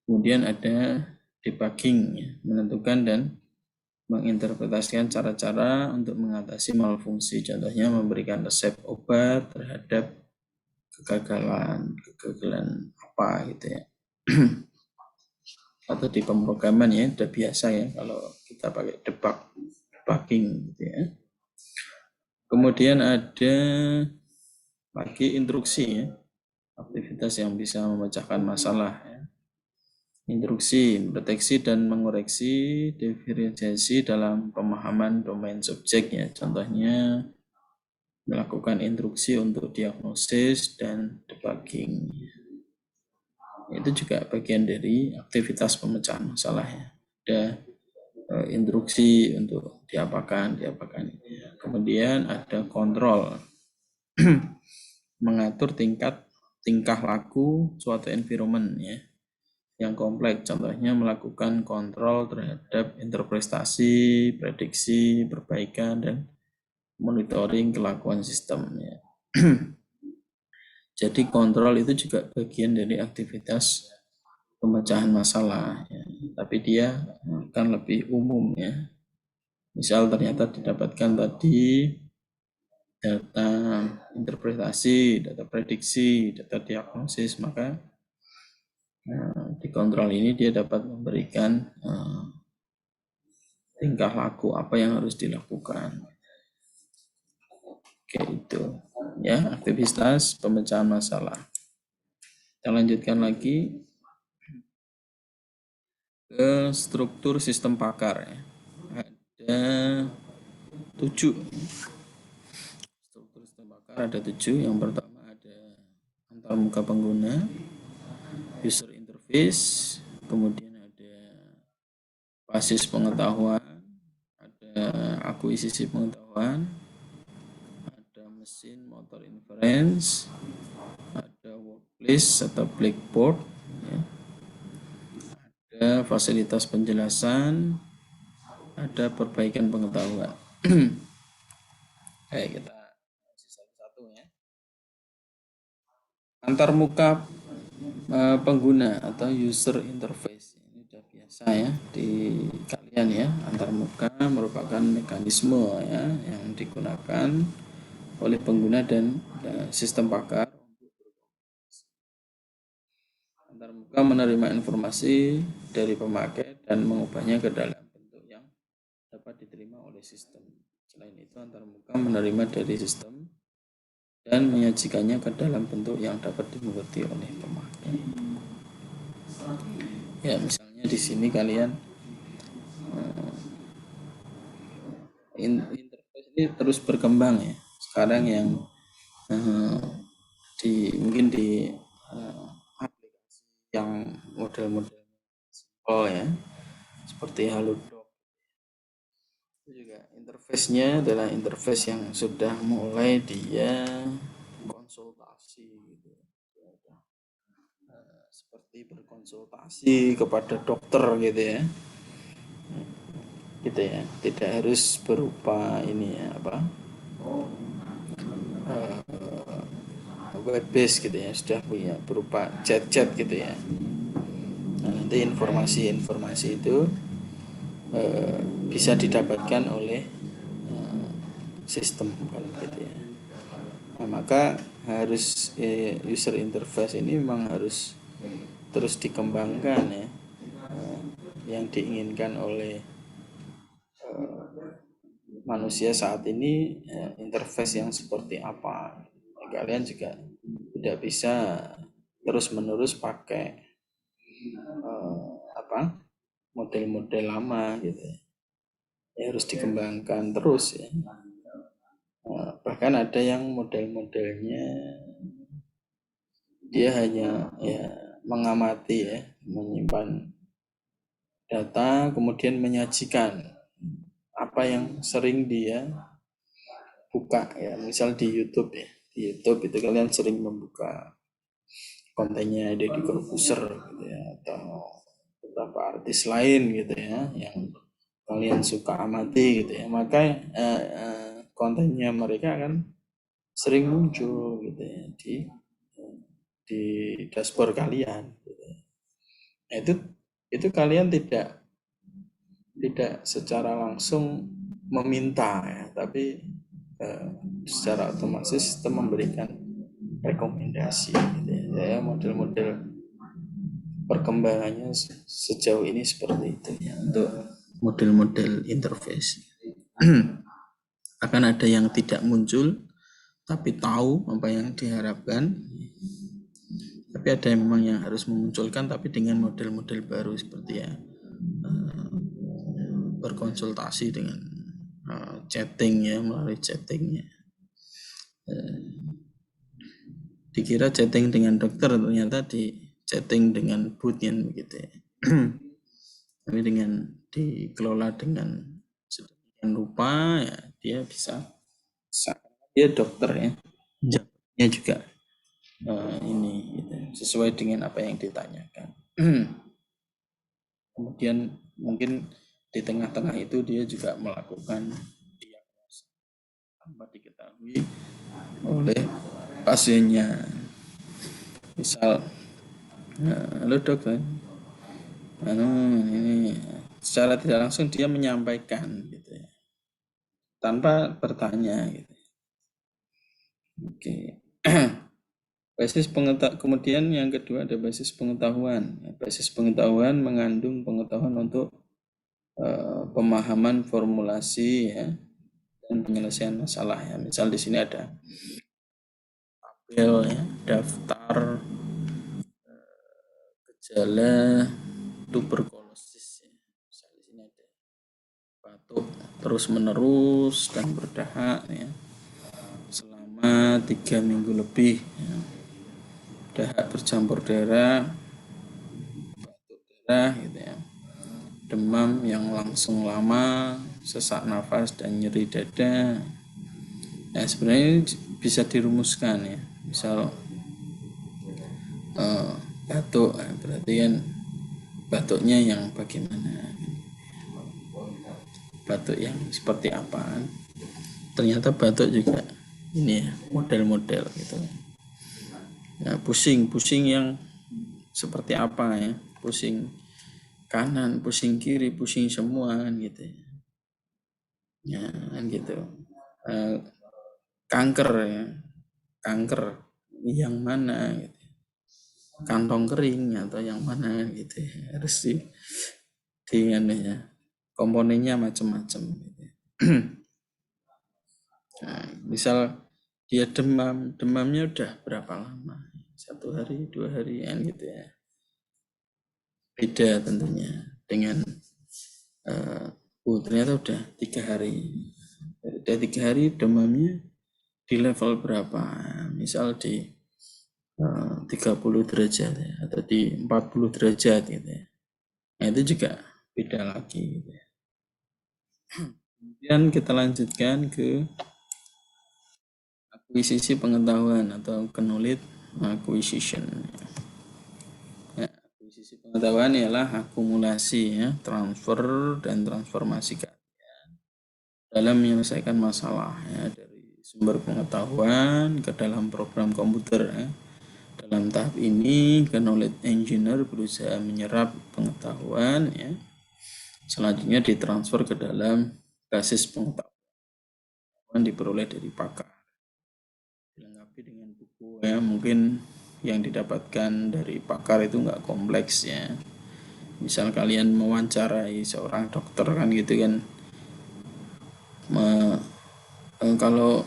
Kemudian ada debugging ya, menentukan dan menginterpretasikan cara-cara untuk mengatasi malfungsi, contohnya memberikan resep obat terhadap kegagalan apa gitu ya. Atau di pemrograman ya, udah biasa ya kalau kita pakai debugging gitu ya. Kemudian ada lagi instruksi ya, aktivitas yang bisa memecahkan masalah ya. Instruksi, mendeteksi dan mengoreksi diferensiasi dalam pemahaman domain subjek ya. Contohnya melakukan instruksi untuk diagnosis dan debugging. Itu juga bagian dari aktivitas pemecahan masalah ya. Ada instruksi untuk diapakan. Kemudian ada kontrol, mengatur tingkah laku suatu environment ya, yang kompleks. Contohnya melakukan kontrol terhadap interpretasi, prediksi, perbaikan, dan monitoring kelakuan sistem ya. Jadi kontrol itu juga bagian dari aktivitas pemecahan masalah ya. Tapi dia akan lebih umum ya. Misal ternyata didapatkan tadi data interpretasi, data prediksi, data diagnosis, maka di kontrol ini dia dapat memberikan tingkah laku apa yang harus dilakukan. Oke, itu ya aktivitas pemecahan masalah. Kita lanjutkan lagi ke struktur sistem pakar ya. Ada 7 struktur sistem pakar, ada 7. Yang pertama ada antarmuka pengguna, user interface, kemudian ada basis pengetahuan, akuisisi pengetahuan, ada mesin motor inference, ada workplace atau blackboard, ya. Ada fasilitas penjelasan, ada perbaikan pengetahuan. Oke, kita satu-satu ya. Antarmuka pengguna atau user interface, ini sudah biasa ya di kalian ya. Antarmuka merupakan mekanisme ya yang digunakan oleh pengguna dan sistem pakar. Antarmuka menerima informasi dari pemakai dan mengubahnya ke dalam bentuk yang dapat diterima oleh sistem. Selain itu, antarmuka menerima dari sistem dan menyajikannya ke dalam bentuk yang dapat dimengerti oleh pemakai. Ya, misalnya di sini kalian interface ini terus berkembang ya. Sekarang yang mungkin di aplikasi yang model-model ya, seperti Halodoc, itu juga interface-nya adalah interface yang sudah mulai dia konsultasi gitu. Seperti berkonsultasi kepada dokter gitu ya. Gitu ya, tidak harus berupa ini ya web base gitu ya, sudah punya berupa chat-chat gitu ya. Nah, nanti informasi-informasi itu bisa didapatkan oleh sistem kalau gitu ya. Nah, maka harus user interface ini memang harus terus dikembangkan ya. Yang diinginkan oleh manusia saat ini interface yang seperti apa. Kalian juga tidak bisa terus-menerus pakai model-model lama gitu ya, harus dikembangkan terus ya. Bahkan ada yang model-modelnya dia hanya ya mengamati ya, menyimpan data kemudian menyajikan apa yang sering dia buka ya, misal di YouTube ya. Di YouTube itu kalian sering membuka kontennya Deddy Corbuzier gitu ya, atau beberapa artis lain gitu ya yang kalian suka amati gitu ya, maka kontennya mereka akan sering muncul gitu ya di dashboard kalian gitu ya. Nah, itu kalian tidak secara langsung meminta ya, tapi secara otomatis sistem memberikan rekomendasi gitu ya. Model-model perkembangannya sejauh ini seperti itu ya untuk model-model interface. Akan ada yang tidak muncul tapi tahu apa yang diharapkan, tapi ada yang memang yang harus memunculkan tapi dengan model-model baru seperti ya berkonsultasi dengan chatting ya, melalui chattingnya. Dikira chatting dengan dokter, ternyata di chatting dengan botnya begitu ya. Tapi dengan dikelola dengan sedemikian rupa ya, dia bisa dia dokter ya, jawabnya juga ini gitu, sesuai dengan apa yang ditanyakan. Kemudian mungkin di tengah-tengah itu dia juga melakukan diagnosa tanpa diketahui oleh pasiennya. Misal, halo dok, ini secara tidak langsung dia menyampaikan gitu ya, tanpa bertanya gitu. Oke. Basis pengetahuan, kemudian yang kedua ada basis pengetahuan. Basis pengetahuan mengandung pengetahuan untuk pemahaman formulasi ya dan penyelesaian masalah ya. Misal di sini ada tabel ya, daftar gejala tuberkulosis ya. Misal di sini ada batuk terus menerus dan berdahak ya selama 3 minggu lebih ya. Dahak bercampur darah, batuk darah gitu ya, demam yang langsung lama, sesak nafas dan nyeri dada. Nah, sebenarnya bisa dirumuskan ya. Misal batuk, berarti kan batuknya yang bagaimana? Batuk yang seperti apa? Ternyata batuk juga ini ya, model-model gitu. Nah, pusing yang seperti apa ya? Pusing kanan, pusing kiri, pusing semua kan gitu ya. Ya, kan gitu. Kanker ya. Kanker yang mana gitu. Kantong kering atau yang mana gitu ya. Harus di ya. Komponennya macam-macam gitu. Nah, misal dia demamnya udah berapa lama? 1 hari, 2 hari kan gitu ya. Beda tentunya dengan ternyata udah 3 hari. Udah 3 hari demamnya di level berapa? Misal di 30 derajat ya, atau di 40 derajat gitu ya. Nah, itu juga beda lagi gitu ya. Kemudian kita lanjutkan ke akuisisi pengetahuan atau knowledge acquisition. Ya, akuisisi pengetahuan ialah akumulasi ya, transfer dan transformasi keahlian dalam menyelesaikan masalah ya, dari sumber pengetahuan ke dalam program komputer ya. Dalam tahap ini, knowledge engineer berusaha menyerap pengetahuan ya. Selanjutnya ditransfer ke dalam basis pengetahuan diperoleh dari pakar. Dilengkapi dengan buku ya, mungkin yang didapatkan dari pakar itu enggak kompleks ya. Misal kalian mewawancarai seorang dokter kan gitu kan, kalau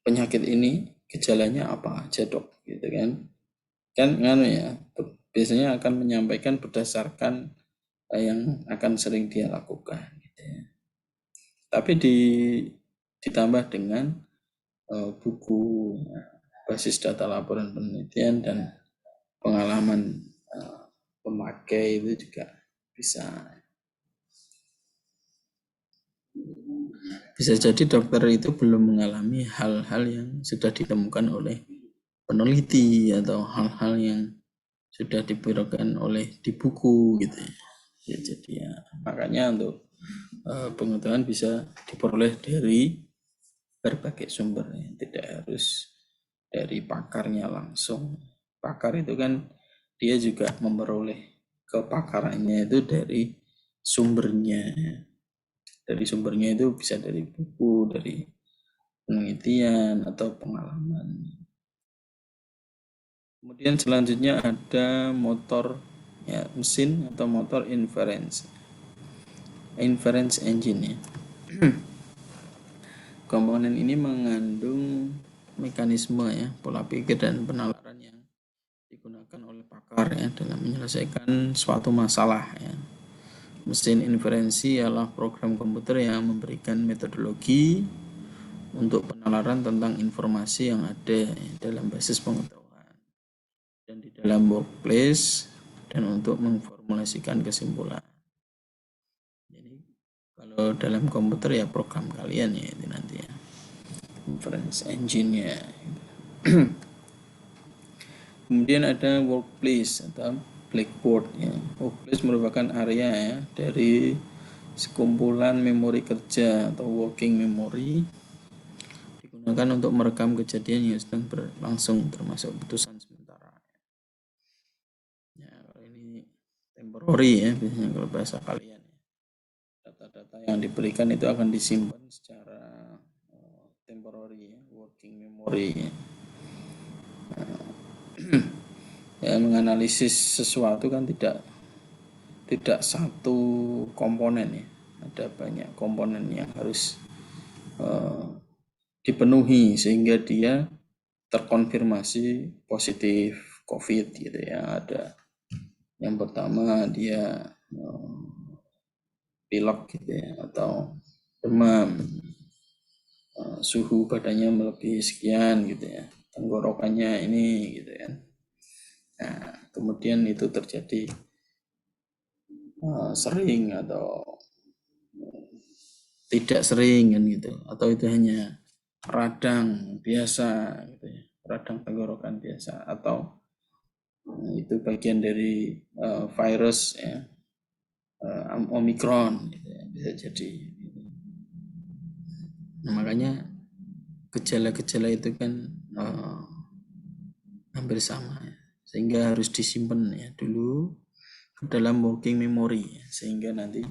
penyakit ini gejalanya apa aja dok gitu kan ya, biasanya akan menyampaikan berdasarkan yang akan sering dia lakukan gitu ya. Tapi ditambah dengan buku basis data laporan penelitian dan pengalaman pemakai itu juga bisa jadi dokter itu belum mengalami hal-hal yang sudah ditemukan oleh peneliti atau hal-hal yang sudah diberikan oleh di buku gitu ya. Jadi ya makanya untuk pengetahuan bisa diperoleh dari berbagai sumber ya. Tidak harus dari pakarnya langsung. Pakar itu kan dia juga memperoleh kepakarannya itu dari sumbernya. Dari sumbernya itu bisa dari buku, dari penelitian atau pengalaman. Kemudian selanjutnya ada motor ya, mesin atau motor inference engine ya. Komponen ini mengandung mekanisme ya, pola pikir dan penalaran yang digunakan oleh pakar ya dalam menyelesaikan suatu masalah ya. Mesin inferensi adalah program komputer yang memberikan metodologi untuk penalaran tentang informasi yang ada dalam basis pengetahuan dan di dalam workplace dan untuk memformulasikan kesimpulan. Jadi kalau dalam komputer ya program kalian ya itu nanti ya. Inference engine-nya. Kemudian ada workplace atau blackboard ya. Workplace merupakan area ya dari sekumpulan memori kerja atau working memory digunakan untuk merekam kejadian yang sedang berlangsung termasuk putusan sementara. Ya, kalau ini temporary ya biasanya kalau bahasa kalian. Data-data yang diberikan itu akan disimpan secara temporary ya, working memory ya. Ya, menganalisis sesuatu kan tidak satu komponen ya, ada banyak komponen yang harus dipenuhi sehingga dia terkonfirmasi positif COVID gitu ya. Ada yang pertama dia pilek gitu ya, atau demam, suhu badannya melebihi sekian gitu ya, tenggorokannya ini gitu ya. Nah, kemudian itu terjadi sering atau tidak sering kan gitu, atau itu hanya radang biasa gitu ya, radang tenggorokan biasa, atau itu bagian dari virus ya, Omikron gitu ya, bisa jadi. Nah, makanya gejala-gejala itu kan hampir sama ya, sehingga harus disimpan ya dulu ke dalam working memory ya, sehingga nanti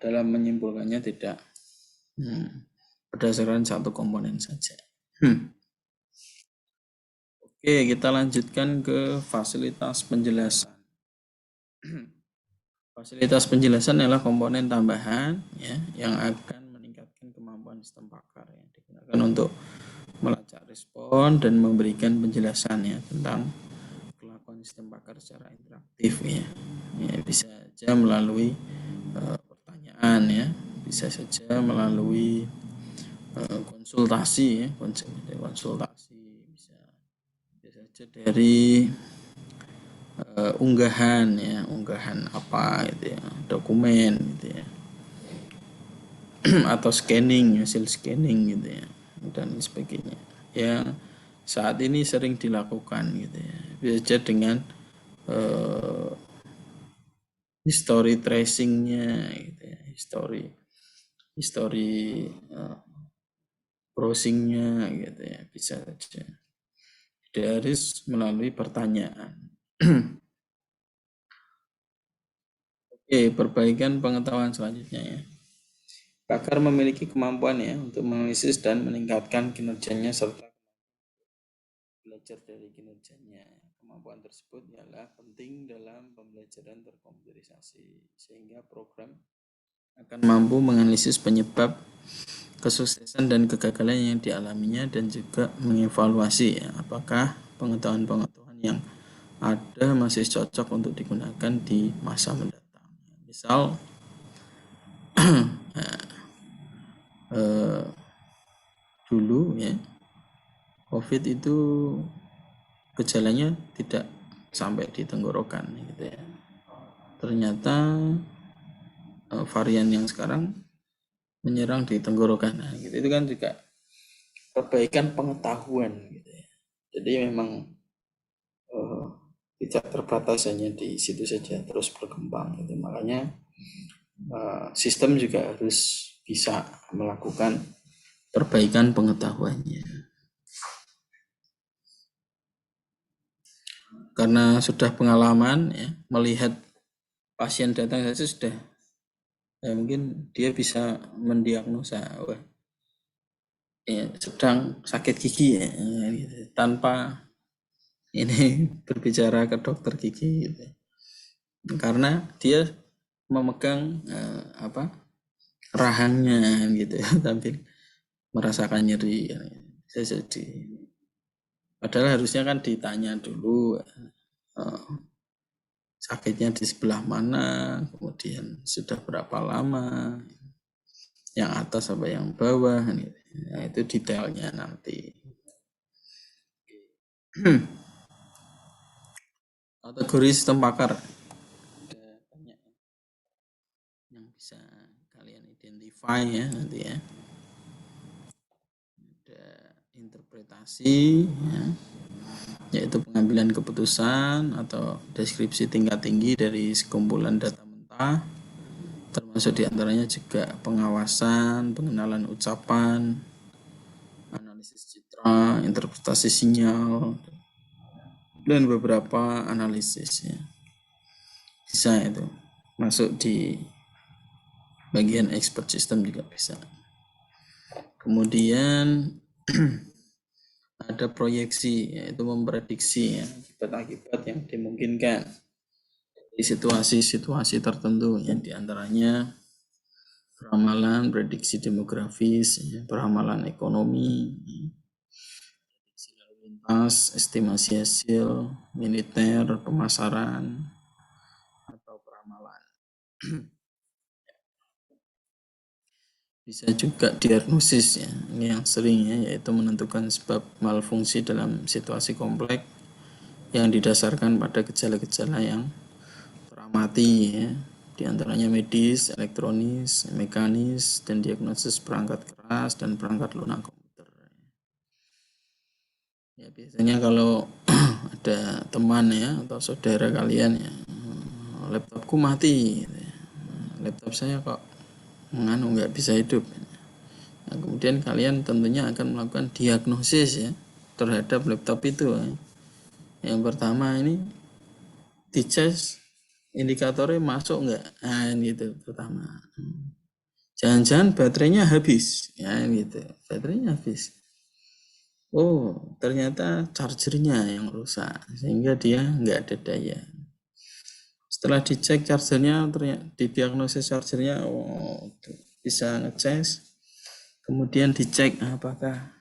dalam menyimpulkannya tidak berdasarkan satu komponen saja. Oke, kita lanjutkan ke fasilitas penjelasan. Fasilitas penjelasan adalah komponen tambahan ya yang akan meningkatkan kemampuan sistem pakar yang digunakan untuk melacak respon dan memberikan penjelasan ya tentang kelakuan sistem pakar secara interaktif ya. Ya bisa saja melalui pertanyaan ya, bisa saja melalui konsultasi ya, konsultasi bisa saja dari unggahan ya, unggahan apa gitu ya, dokumen gitu ya, atau scanning, hasil scanning gitu ya, dan sebagainya yang saat ini sering dilakukan gitu ya, bisa saja dengan history tracingnya gitu ya, history browsingnya gitu ya, bisa saja. Tidak harus melalui pertanyaan. Oke, perbaikan pengetahuan selanjutnya ya. Pakar memiliki kemampuan ya untuk menganalisis dan meningkatkan kinerjanya serta belajar dari kinerjanya. Kemampuan tersebut ialah penting dalam pembelajaran terkomputerisasi, sehingga program akan mampu menganalisis penyebab kesuksesan dan kegagalan yang dialaminya dan juga mengevaluasi ya, apakah pengetahuan-pengetahuan yang ada masih cocok untuk digunakan di masa mendatang. Misal dulu ya COVID itu gejalanya tidak sampai di tenggorokan gitu ya. Ternyata varian yang sekarang menyerang di tenggorokan. Nah, gitu. Itu kan juga perbaikan pengetahuan gitu ya. Jadi memang tidak terbatas hanya di situ saja, terus berkembang gitu. Makanya sistem juga harus bisa melakukan perbaikan pengetahuannya. Karena sudah pengalaman ya, melihat pasien datang saja sudah ya, mungkin dia bisa mendiagnosa wah ya, sedang sakit gigi ya, gitu, tanpa ini berbicara ke dokter gigi gitu. Karena dia memegang rahangnya gitu ya, tampil merasakan nyeri ya. Jadi padahal harusnya kan ditanya dulu sakitnya di sebelah mana, kemudian sudah berapa lama, yang atas apa yang bawah gitu. Nah, itu detailnya nanti. Kategori sistem pakar ada banyak yang bisa kalian identify ya nanti ya. Ada interpretasi ya, yaitu pengambilan keputusan atau deskripsi tingkat tinggi dari sekumpulan data mentah, termasuk diantaranya juga pengawasan, pengenalan ucapan, analisis citra, interpretasi sinyal, dan beberapa analisis ya. Bisa itu masuk di bagian expert system juga bisa. Kemudian ada proyeksi, yaitu memprediksi ya, akibat-akibat yang dimungkinkan di situasi-situasi tertentu yang diantaranya peramalan, prediksi demografis, ya, peramalan ekonomi, prediksi lalu lintas, estimasi hasil, militer, pemasaran, atau peramalan. Bisa juga diagnosis ya, ini yang sering ya, yaitu menentukan sebab malfungsi dalam situasi kompleks yang didasarkan pada gejala-gejala yang teramati ya. Di antaranya medis, elektronis, mekanis, dan diagnosis perangkat keras dan perangkat lunak komputer. Ya, biasanya kalau ada teman ya atau saudara kalian ya, laptopku mati, gitu ya. Laptop saya kok nggak bisa hidup. Nah, kemudian kalian tentunya akan melakukan diagnosis ya terhadap laptop itu. Ya. Yang pertama ini dicek indikatornya masuk nggak, nah gitu pertama. Jangan-jangan baterainya habis, ya gitu, baterainya habis. Oh, ternyata chargernya yang rusak sehingga dia nggak ada daya. Setelah dicek chargernya, ternyata didiagnosis chargernya, oh bisa ngecas. Kemudian dicek apakah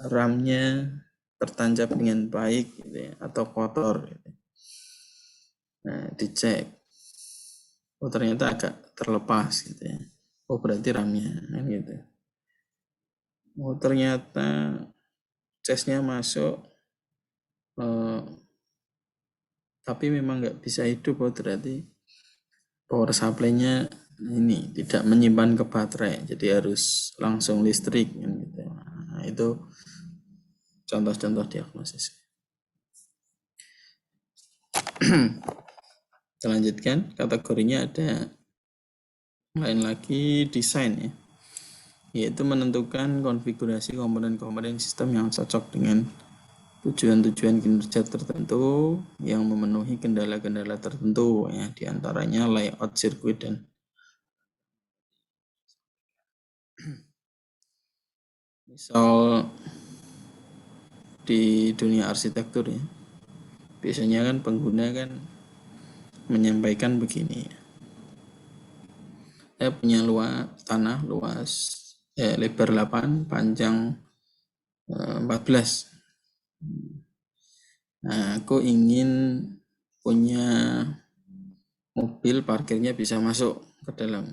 RAM-nya tertancap dengan baik gitu ya, atau kotor. Gitu. Nah, dicek. Oh, ternyata agak terlepas gitu ya. Oh, berarti RAM-nya kan gitu. Oh, ternyata casnya masuk tapi memang nggak bisa hidup, oh berarti power supply-nya ini tidak menyimpan ke baterai, jadi harus langsung listrik kan gitu. Nah, itu contoh-contoh diagnosis. Kita lanjutkan, kategorinya ada lain lagi desain ya, yaitu menentukan konfigurasi komponen-komponen sistem yang cocok dengan tujuan-tujuan kinerja tertentu yang memenuhi kendala-kendala tertentu ya, diantaranya layout sirkuit dan misal di dunia arsitektur ya, biasanya kan pengguna kan menyampaikan begini, saya punya tanah luas lebar 8, panjang 14. Nah, aku ingin punya mobil parkirnya bisa masuk ke dalam.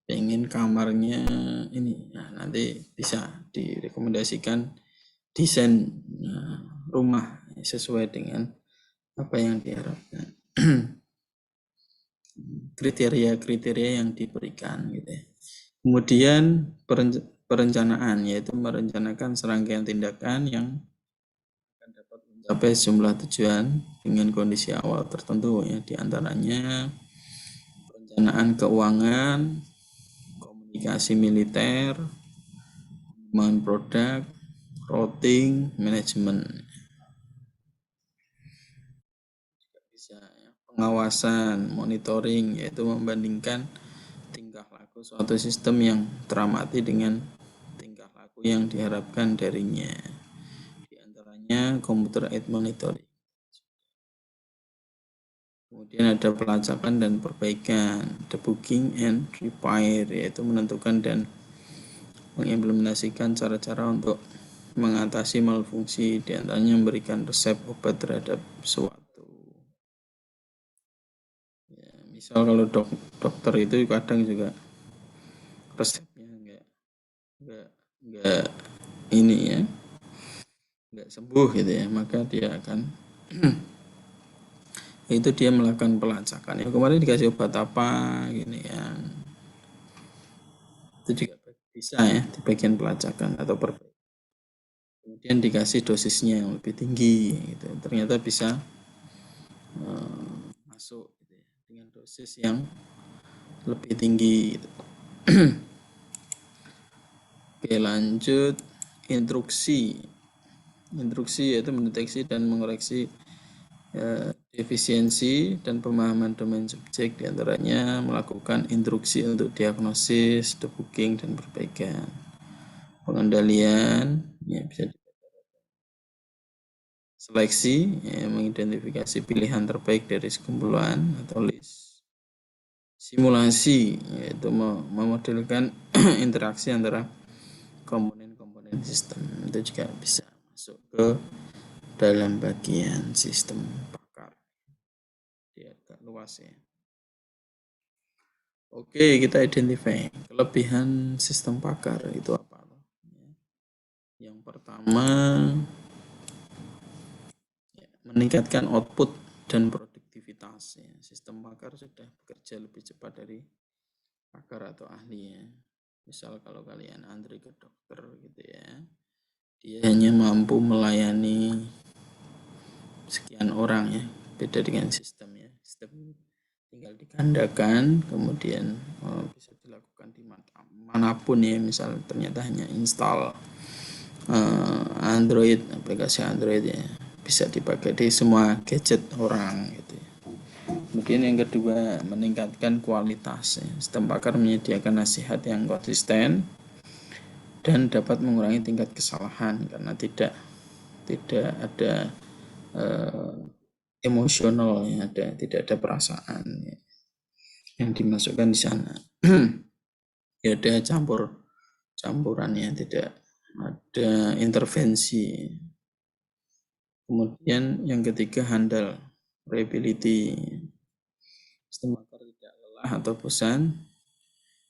Pengen kamarnya ini, nah, nanti bisa direkomendasikan desain rumah sesuai dengan apa yang diharapkan. Kriteria-kriteria yang diberikan gitu ya. Kemudian perencanaan, yaitu merencanakan serangkaian tindakan yang akan dapat mencapai sejumlah tujuan dengan kondisi awal tertentu ya, diantaranya perencanaan keuangan, komunikasi militer, pengembangan produk, routing, manajemen. Bisa ya. Pengawasan, monitoring, yaitu membandingkan tingkah laku suatu sistem yang teramati dengan tingkah laku yang diharapkan darinya. Di antaranya computer aided monitoring. Kemudian ada pelacakan dan perbaikan, debugging and repair, yaitu menentukan dan mengimplementasikan cara-cara untuk mengatasi malfungsi, di antaranya memberikan resep obat terhadap suatu. Ya, misal kalau dokter itu kadang juga resepnya enggak ini ya, enggak sembuh gitu ya, maka dia akan itu dia melakukan pelacakan. Ya kemarin dikasih obat apa gini ya. Itu juga bisa ya di bagian pelacakan atau perbaikan. Kemudian dikasih dosisnya yang lebih tinggi gitu. Ternyata bisa masuk gitu ya, dengan dosis yang lebih tinggi gitu. Oke, lanjut instruksi. Instruksi yaitu mendeteksi dan mengoreksi efisiensi dan pemahaman domain subjek, diantaranya melakukan instruksi untuk diagnosis, debugging, dan perbaikan. Pengendalian ya bisa seleksi ya, mengidentifikasi pilihan terbaik dari sekumpulan atau list. Simulasi yaitu memodelkan interaksi antara komponen-komponen sistem, itu juga bisa masuk ke dalam bagian sistem pakar. Dia agak luas ya. Oke, kita identify kelebihan sistem pakar itu apa? Yang pertama, meningkatkan output dan produktivitas. kualitas ya. Sistem pakar sudah bekerja lebih cepat dari pakar atau ahli ya. Misal kalau kalian antri ke dokter gitu ya, dia hanya mampu melayani sekian orang ya. Beda dengan sistem ya. Sistem tinggal digandakan, kemudian bisa dilakukan di manapun ya. Misal ternyata hanya install Android, aplikasi Android ya, bisa dipakai di semua gadget orang gitu ya. Kemudian yang kedua, meningkatkan kualitas ya. Sistem pakar menyediakan nasihat yang konsisten dan dapat mengurangi tingkat kesalahan karena tidak ada emosional ya, tidak ada perasaan ya, yang dimasukkan di sana. Ya ada campurannya, tidak ada intervensi. Kemudian yang ketiga, handal reliability. Sistem pakar tidak lelah atau bosan,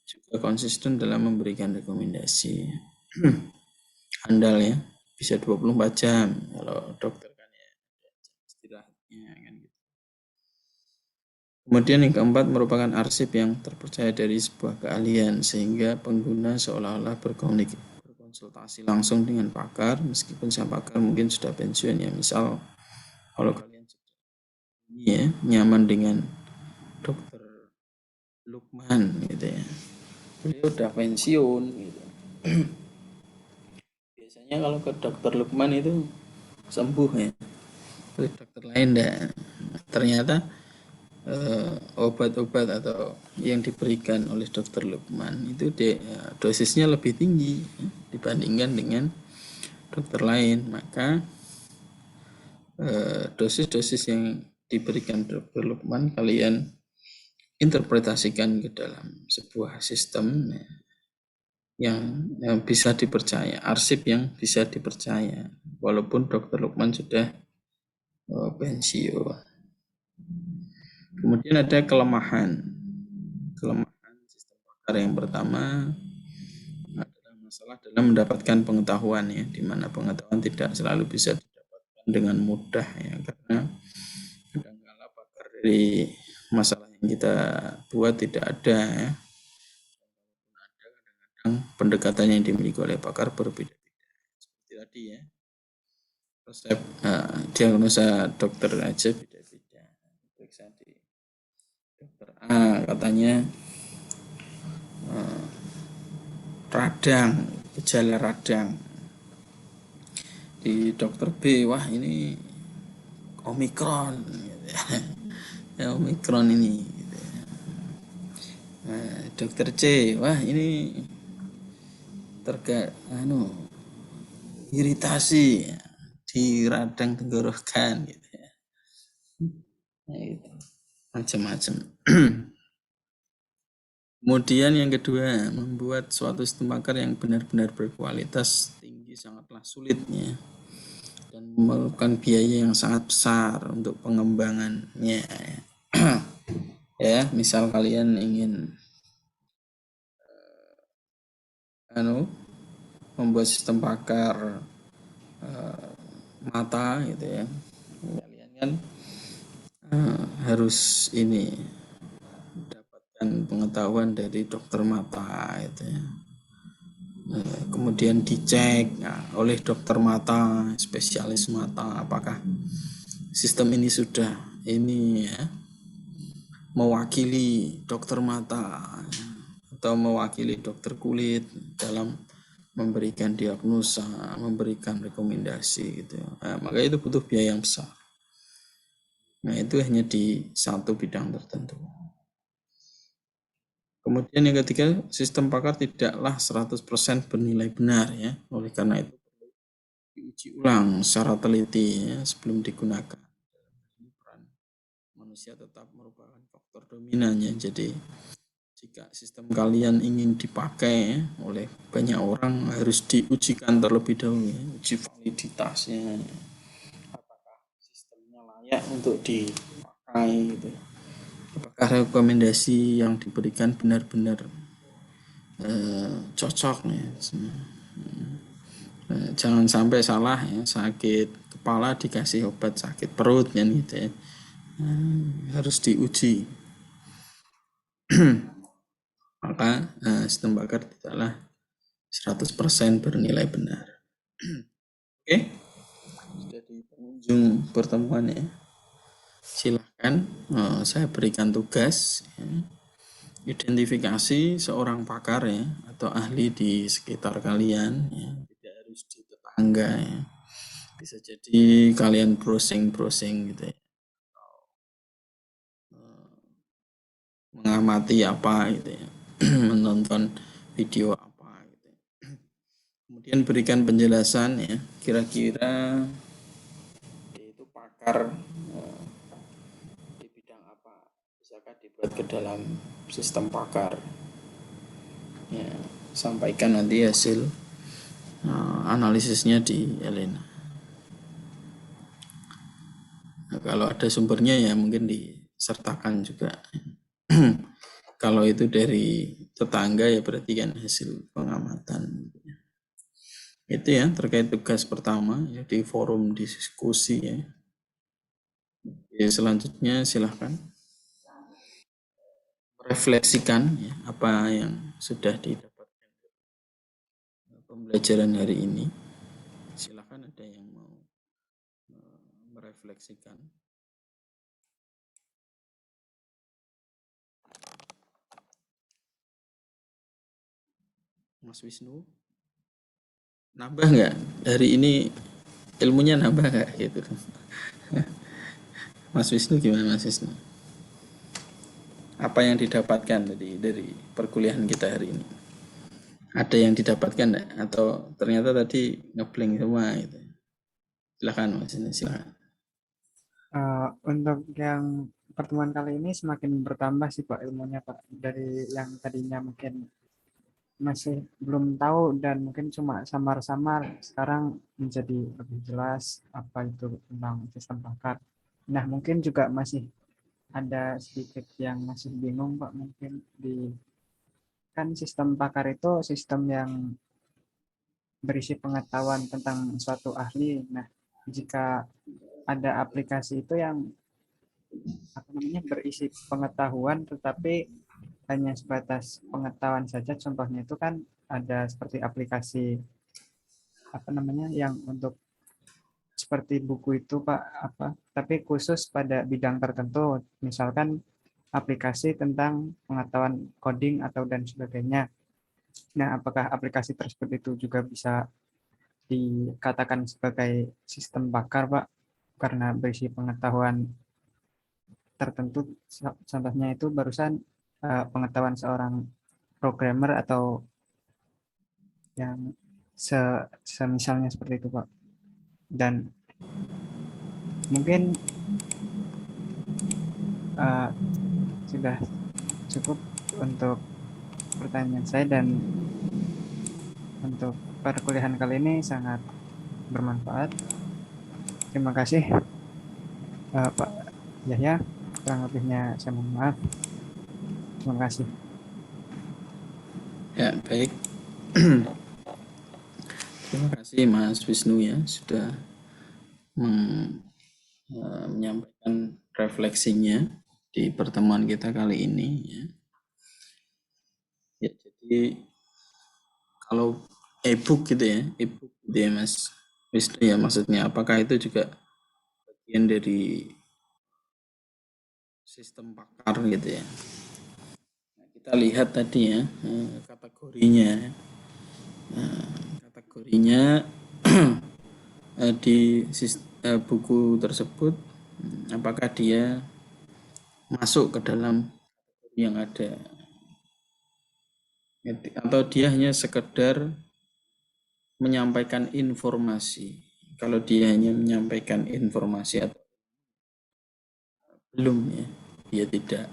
juga konsisten dalam memberikan rekomendasi. Handal ya, bisa 24 jam kalau dokter kan ya istirahatnya kan gitu. Kemudian yang keempat, merupakan arsip yang terpercaya dari sebuah keahlian sehingga pengguna seolah-olah berkonsultasi langsung dengan pakar meskipun sang pakar mungkin sudah pensiun ya. Misal kalau kalian ya nyaman dengan dokter Lukman gitu ya, beliau udah pensiun gitu. Biasanya kalau ke dokter Lukman itu sembuh ya, oleh dokter lain enggak. Ternyata obat-obat atau yang diberikan oleh dokter Lukman itu dosisnya lebih tinggi ya, dibandingkan dengan dokter lain. Maka dosis-dosis yang diberikan dokter Lukman kalian interpretasikan ke dalam sebuah sistem yang bisa dipercaya, arsip yang bisa dipercaya, walaupun dokter Lukman sudah pensiun. Kemudian ada kelemahan sistem pakar. Yang pertama adalah masalah dalam mendapatkan pengetahuan ya, di mana pengetahuan tidak selalu bisa didapatkan dengan mudah ya, karena kadang-kala pakar dari masalah yang kita buat tidak ada ya. Kadang-kadang pendekatan yang dimiliki oleh pakar berbeda-beda. Seperti tadi ya, resep diagnosa dokter aja beda-beda. Periksa di dokter A katanya radang, gejala radang. Di dokter B, wah ini Omikron gitu ya. Omikron ini gitu ya. Nah, dokter C, wah ini iritasi di radang tenggorokan gitu ya. Nah, itu macam-macam. Kemudian yang kedua, membuat suatu sistem pakar yang benar-benar berkualitas tinggi sangatlah sulitnya dan memerlukan biaya yang sangat besar untuk pengembangannya. Ya, misal kalian ingin membuat sistem pakar mata gitu ya, kalian kan harus ini dapatkan pengetahuan dari dokter mata gitu ya. Kemudian dicek oleh dokter mata, spesialis mata, apakah sistem ini sudah mewakili dokter mata atau mewakili dokter kulit dalam memberikan diagnosa, memberikan rekomendasi gitu. Nah, maka itu butuh biaya yang besar. Nah, itu hanya di satu bidang tertentu. Kemudian yang ketiga, sistem pakar tidaklah 100% bernilai benar ya. Oleh karena itu perlu diuji ulang secara teliti ya, sebelum digunakan. Peran manusia tetap merupakan faktor dominannya. Jadi jika sistem kalian ingin dipakai oleh banyak orang, harus diujikan terlebih dahulu ya, uji validitasnya. Apakah sistemnya layak untuk dipakai gitu. Apakah rekomendasi yang diberikan benar-benar cocok ya. Jangan sampai salah ya, sakit kepala dikasih obat sakit perut kan gitu ya. harus diuji. Maka sistem bakar tidaklah 100% bernilai benar. Oke, sudah di pengunjung pertemuan ya. Silahkan saya berikan tugas ya. Identifikasi seorang pakar ya atau ahli di sekitar kalian ya. Tidak harus di tetangga ya. Bisa jadi kalian browsing gitu ya. Mengamati apa gitu ya. Menonton video apa gitu ya. Kemudian berikan penjelasan ya. Kira-kira dia itu pakar di bidang apa. Bisakah dibuat ke dalam sistem pakar? Ya, sampaikan nanti hasil analisisnya di Elena. Nah, kalau ada sumbernya ya mungkin disertakan juga. Kalau itu dari tetangga ya berarti kan hasil pengamatan. Itu ya terkait tugas pertama ya di forum diskusi ya. Ya selanjutnya silahkan refleksikan ya, apa yang sudah didapatkan pembelajaran hari ini. Silahkan ada yang mau merefleksikan. Mas Wisnu, nambah nggak? Hari ini ilmunya nambah nggak gitu? Mas Wisnu gimana Mas Wisnu? Apa yang didapatkan dari perkuliahan kita hari ini? Ada yang didapatkan nggak? Atau ternyata tadi ngeblank semua gitu? Silakan Mas Wisnu, silakan. Untuk yang pertemuan kali ini semakin bertambah sih Pak ilmunya Pak. Dari yang tadinya mungkin masih belum tahu dan mungkin cuma samar-samar, sekarang menjadi lebih jelas apa itu tentang sistem bakar. Nah mungkin juga masih ada sedikit yang masih bingung Pak, mungkin kan sistem bakar itu sistem yang berisi pengetahuan tentang suatu ahli. Nah jika ada aplikasi itu yang berisi pengetahuan tetapi hanya sebatas pengetahuan saja, contohnya itu kan ada seperti aplikasi yang untuk seperti buku itu Pak, tapi khusus pada bidang tertentu, misalkan aplikasi tentang pengetahuan coding atau dan sebagainya. Nah apakah aplikasi tersebut itu juga bisa dikatakan sebagai sistem bakar Pak, karena berisi pengetahuan tertentu, contohnya itu barusan pengetahuan seorang programmer atau yang semisalnya seperti itu Pak. Dan mungkin sudah cukup untuk pertanyaan saya, dan untuk perkuliahan kali ini sangat bermanfaat. Terima kasih Pak Yahya, kurang lebihnya saya mohon maaf. Terima kasih. Ya, baik. Terima kasih Mas Wisnu ya sudah menyampaikan refleksinya di pertemuan kita kali ini ya. Ya, jadi kalau e-book gitu ya Mas Wisnu ya, maksudnya apakah itu juga bagian dari sistem bakar gitu ya? Nah, kita lihat tadi ya kategorinya. Kategorinya di buku tersebut, apakah dia masuk ke dalam yang ada atau dia hanya sekedar menyampaikan informasi. Kalau dia hanya menyampaikan informasi atau belum ya, dia tidak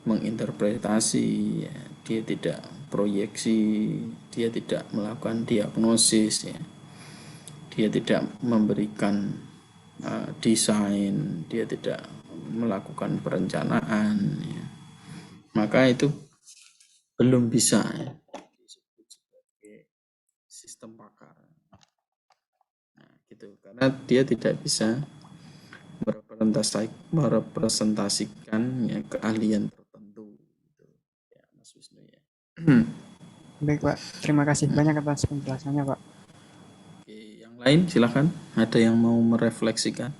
menginterpretasi ya, dia tidak proyeksi, dia tidak melakukan diagnosis ya, dia tidak memberikan desain, dia tidak melakukan perencanaan ya. Maka itu belum bisa ya, disebut sebagai sistem bakar. Nah, gitu, karena dia tidak bisa merepresentasikan ya, keahlian tertentu gitu. Ya, Mas Wisnu ya. Baik, Pak. Terima kasih banyak atas penjelasannya, Pak. Oke, yang lain silakan. Ada yang mau merefleksikan?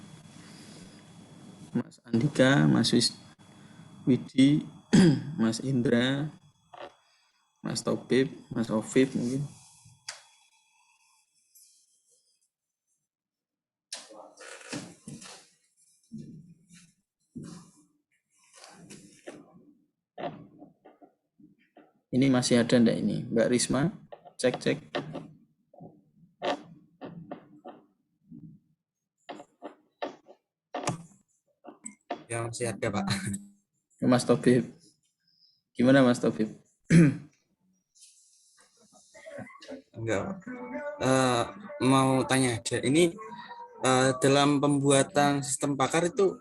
Mas Andika, Mas Widi, Mas Indra, Mas Taufik, Mas Ovib mungkin. Ini masih ada enggak ini? Mbak Risma, cek. Ya, masih ada, Pak. Mas Taufik. Gimana Mas Taufik? Enggak, mau tanya aja. Ini dalam pembuatan sistem pakar itu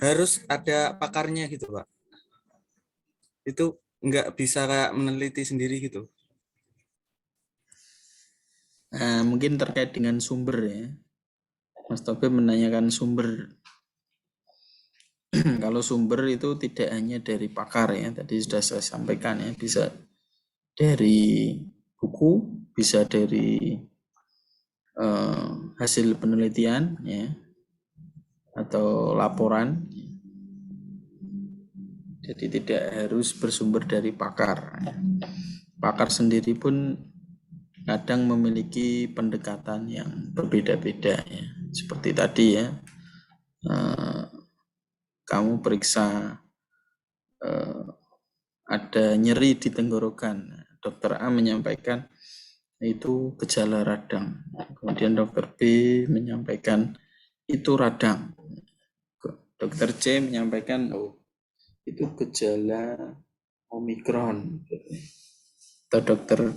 harus ada pakarnya gitu, Pak. Itu enggak bisa kayak meneliti sendiri gitu. Nah, mungkin terkait dengan sumber ya. Mas Taufik menanyakan sumber. Kalau sumber itu tidak hanya dari pakar ya, tadi sudah saya sampaikan ya, bisa dari buku, bisa dari hasil penelitian ya, atau laporan. Jadi tidak harus bersumber dari pakar. Pakar sendiri pun kadang memiliki pendekatan yang berbeda-beda ya. Seperti tadi ya, kamu periksa ada nyeri di tenggorokan, dokter A menyampaikan itu gejala radang, kemudian dokter B menyampaikan itu radang, dokter C menyampaikan itu gejala Omikron, atau dokter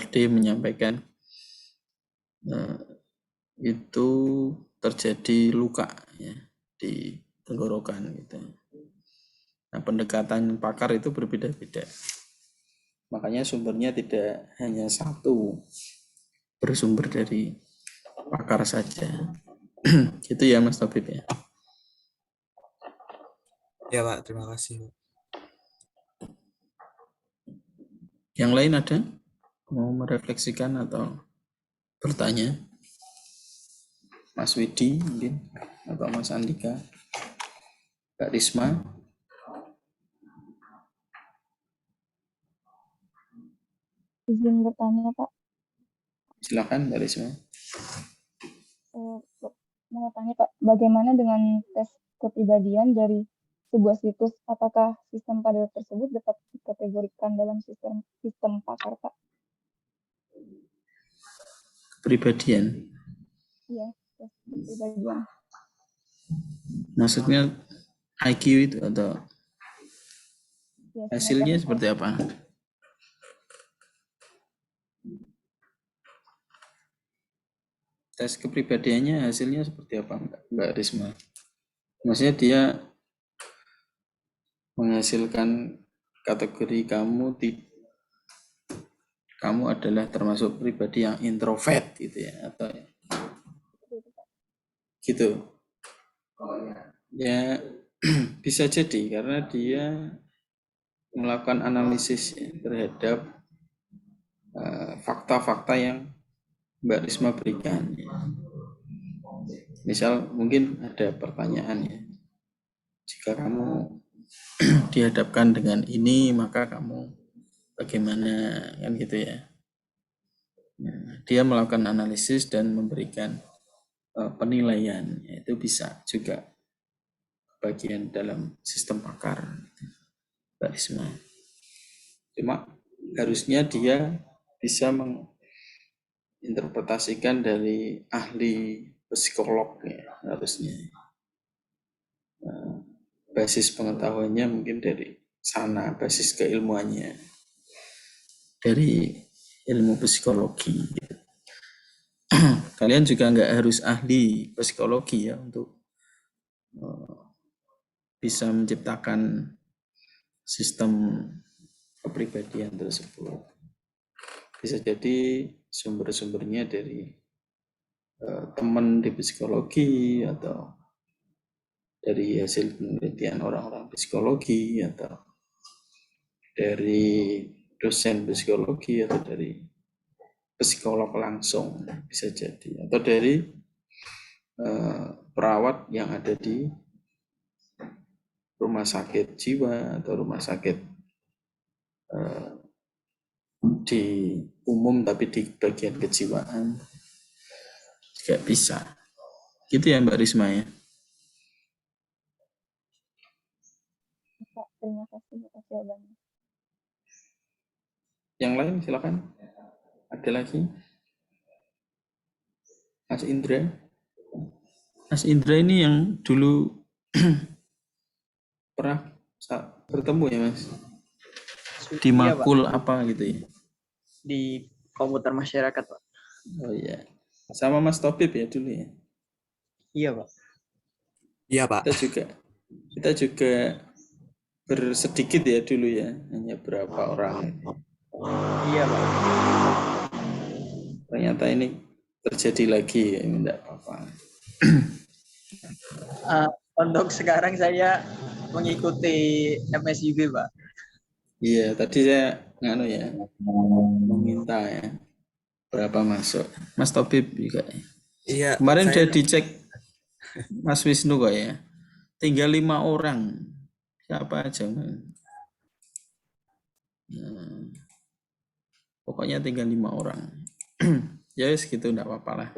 D menyampaikan itu terjadi luka ya di tenggorokan gitu. Nah, pendekatan pakar itu berbeda-beda. Makanya sumbernya tidak hanya satu, bersumber dari pakar saja. Gitu ya Mas Taufik ya. Ya, Pak, terima kasih. Yang lain ada? Mau merefleksikan atau bertanya? Mas Widi mungkin, atau Mas Andika, Mbak Risma. Izin bertanya, Pak. Silakan Mbak Risma. Mau tanya, Pak, bagaimana dengan tes kepribadian dari sebuah situs? Apakah sistem pada tersebut dapat dikategorikan dalam sistem pakar, Pak? Kepribadian. Iya, tes kepribadian. Maksudnya IQ itu atau Ya, hasilnya seperti apa? Tes kepribadiannya hasilnya seperti apa Mbak Risma? Maksudnya dia menghasilkan kategori kamu adalah termasuk pribadi yang introvert gitu ya, atau gitu ya. Bisa jadi karena dia melakukan analisis ya, terhadap fakta-fakta yang Mbak Risma berikan ya. Misal mungkin ada pertanyaan ya, jika kamu dihadapkan dengan ini maka kamu bagaimana, kan gitu ya. Nah, dia melakukan analisis dan memberikan penilaian, itu bisa juga bagian dalam sistem pakar Mbak Risma. Cuma harusnya dia bisa menginterpretasikan dari ahli psikolog ya, harusnya basis pengetahuannya mungkin dari sana, basis keilmuannya dari ilmu psikologi gitu. Kalian juga nggak harus ahli psikologi ya untuk bisa menciptakan sistem kepribadian tersebut. Bisa jadi sumber-sumbernya dari teman di psikologi atau dari hasil penelitian orang-orang psikologi atau dari dosen psikologi atau dari psikolog langsung bisa jadi, atau dari perawat yang ada di rumah sakit jiwa atau rumah sakit di umum tapi di bagian kejiwaan juga bisa. Gitu ya Mbak Risma ya. Pak, terima kasih atas jawabannya. Yang lain silakan. Ada lagi? Mas Indra. Mas Indra ini yang dulu pernah bertemu ya Mas? Di Makul apa gitu ya? Di komputer masyarakat, Pak. Oh iya. Sama Mas Tobib ya dulu ya? Iya, Pak. Iya, Pak. Kita juga bersedikit ya dulu ya, hanya berapa orang. Iya, Pak. Ternyata ini terjadi lagi ya, enggak apa-apa. Untuk sekarang saya mengikuti MSIB, Pak. Iya, tadi saya meminta ya berapa masuk. Mas Tobib juga. Iya. Kemarin udah dicek Mas Wisnu kok ya. Tinggal 5 orang. Siapa aja? Pokoknya tinggal 5 orang. Ya segitu enggak apa-apa lah.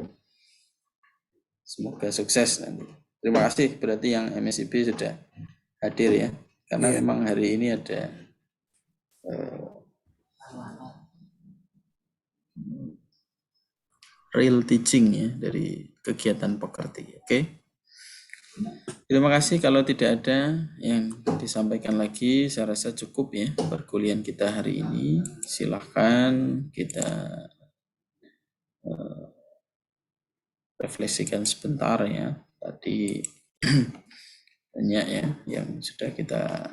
Semoga sukses nanti. Terima kasih berarti yang MSIB sudah hadir ya. Karena memang hari ini ada real teaching ya dari kegiatan Pekerti. Oke. Terima kasih. Kalau tidak ada yang disampaikan lagi, saya rasa cukup ya perkuliahan kita hari ini. Silahkan kita refleksikan sebentar ya. Tadi banyak ya yang sudah kita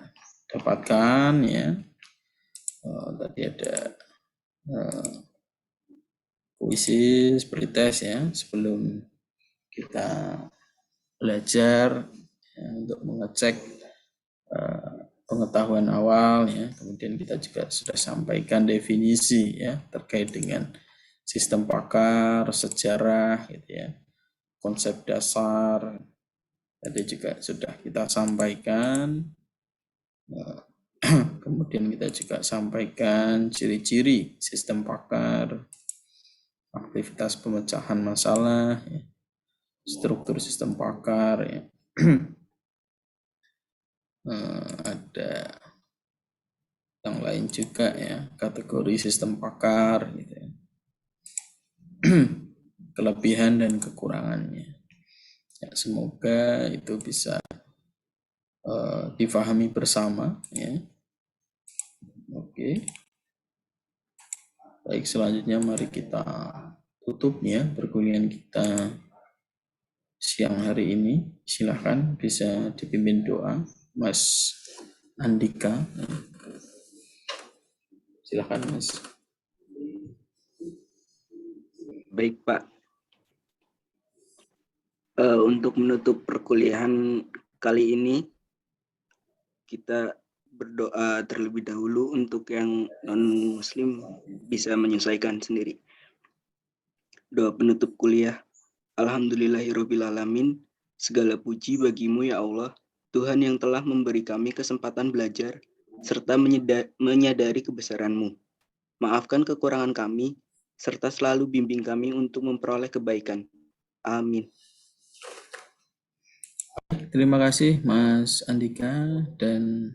dapatkan ya. Tadi ada puisi seperti tes ya sebelum kita belajar ya, untuk mengecek pengetahuan awal ya. Kemudian kita juga sudah sampaikan definisi ya terkait dengan sistem pakar, sejarah gitu ya, konsep dasar. Tadi juga sudah kita sampaikan. Kemudian kita juga sampaikan ciri-ciri sistem pakar, aktivitas pemecahan masalah, ya, struktur sistem pakar, ya. Ada yang lain juga ya, kategori sistem pakar, gitu ya. Kelebihan dan kekurangannya. Ya, semoga itu bisa difahami bersama, ya. Oke. Baik, selanjutnya mari kita tutup ya perkuliahan kita siang hari ini. Silahkan bisa dipimpin doa Mas Andika. Silahkan Mas. Baik Pak. Untuk menutup perkuliahan kali ini, kita berdoa terlebih dahulu untuk yang non-muslim bisa menyesuaikan sendiri. Doa penutup kuliah. Alhamdulillahirrabbilalamin. Segala puji bagimu ya Allah, Tuhan yang telah memberi kami kesempatan belajar, serta menyadari kebesaran-Mu. Maafkan kekurangan kami, serta selalu bimbing kami untuk memperoleh kebaikan. Amin. Terima kasih Mas Andika dan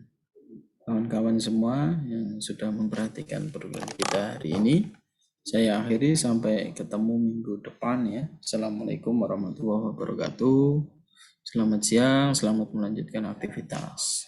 kawan-kawan semua yang sudah memperhatikan perkuliahan kita hari ini. Saya akhiri sampai ketemu minggu depan ya. Assalamualaikum warahmatullahi wabarakatuh. Selamat siang, selamat melanjutkan aktivitas.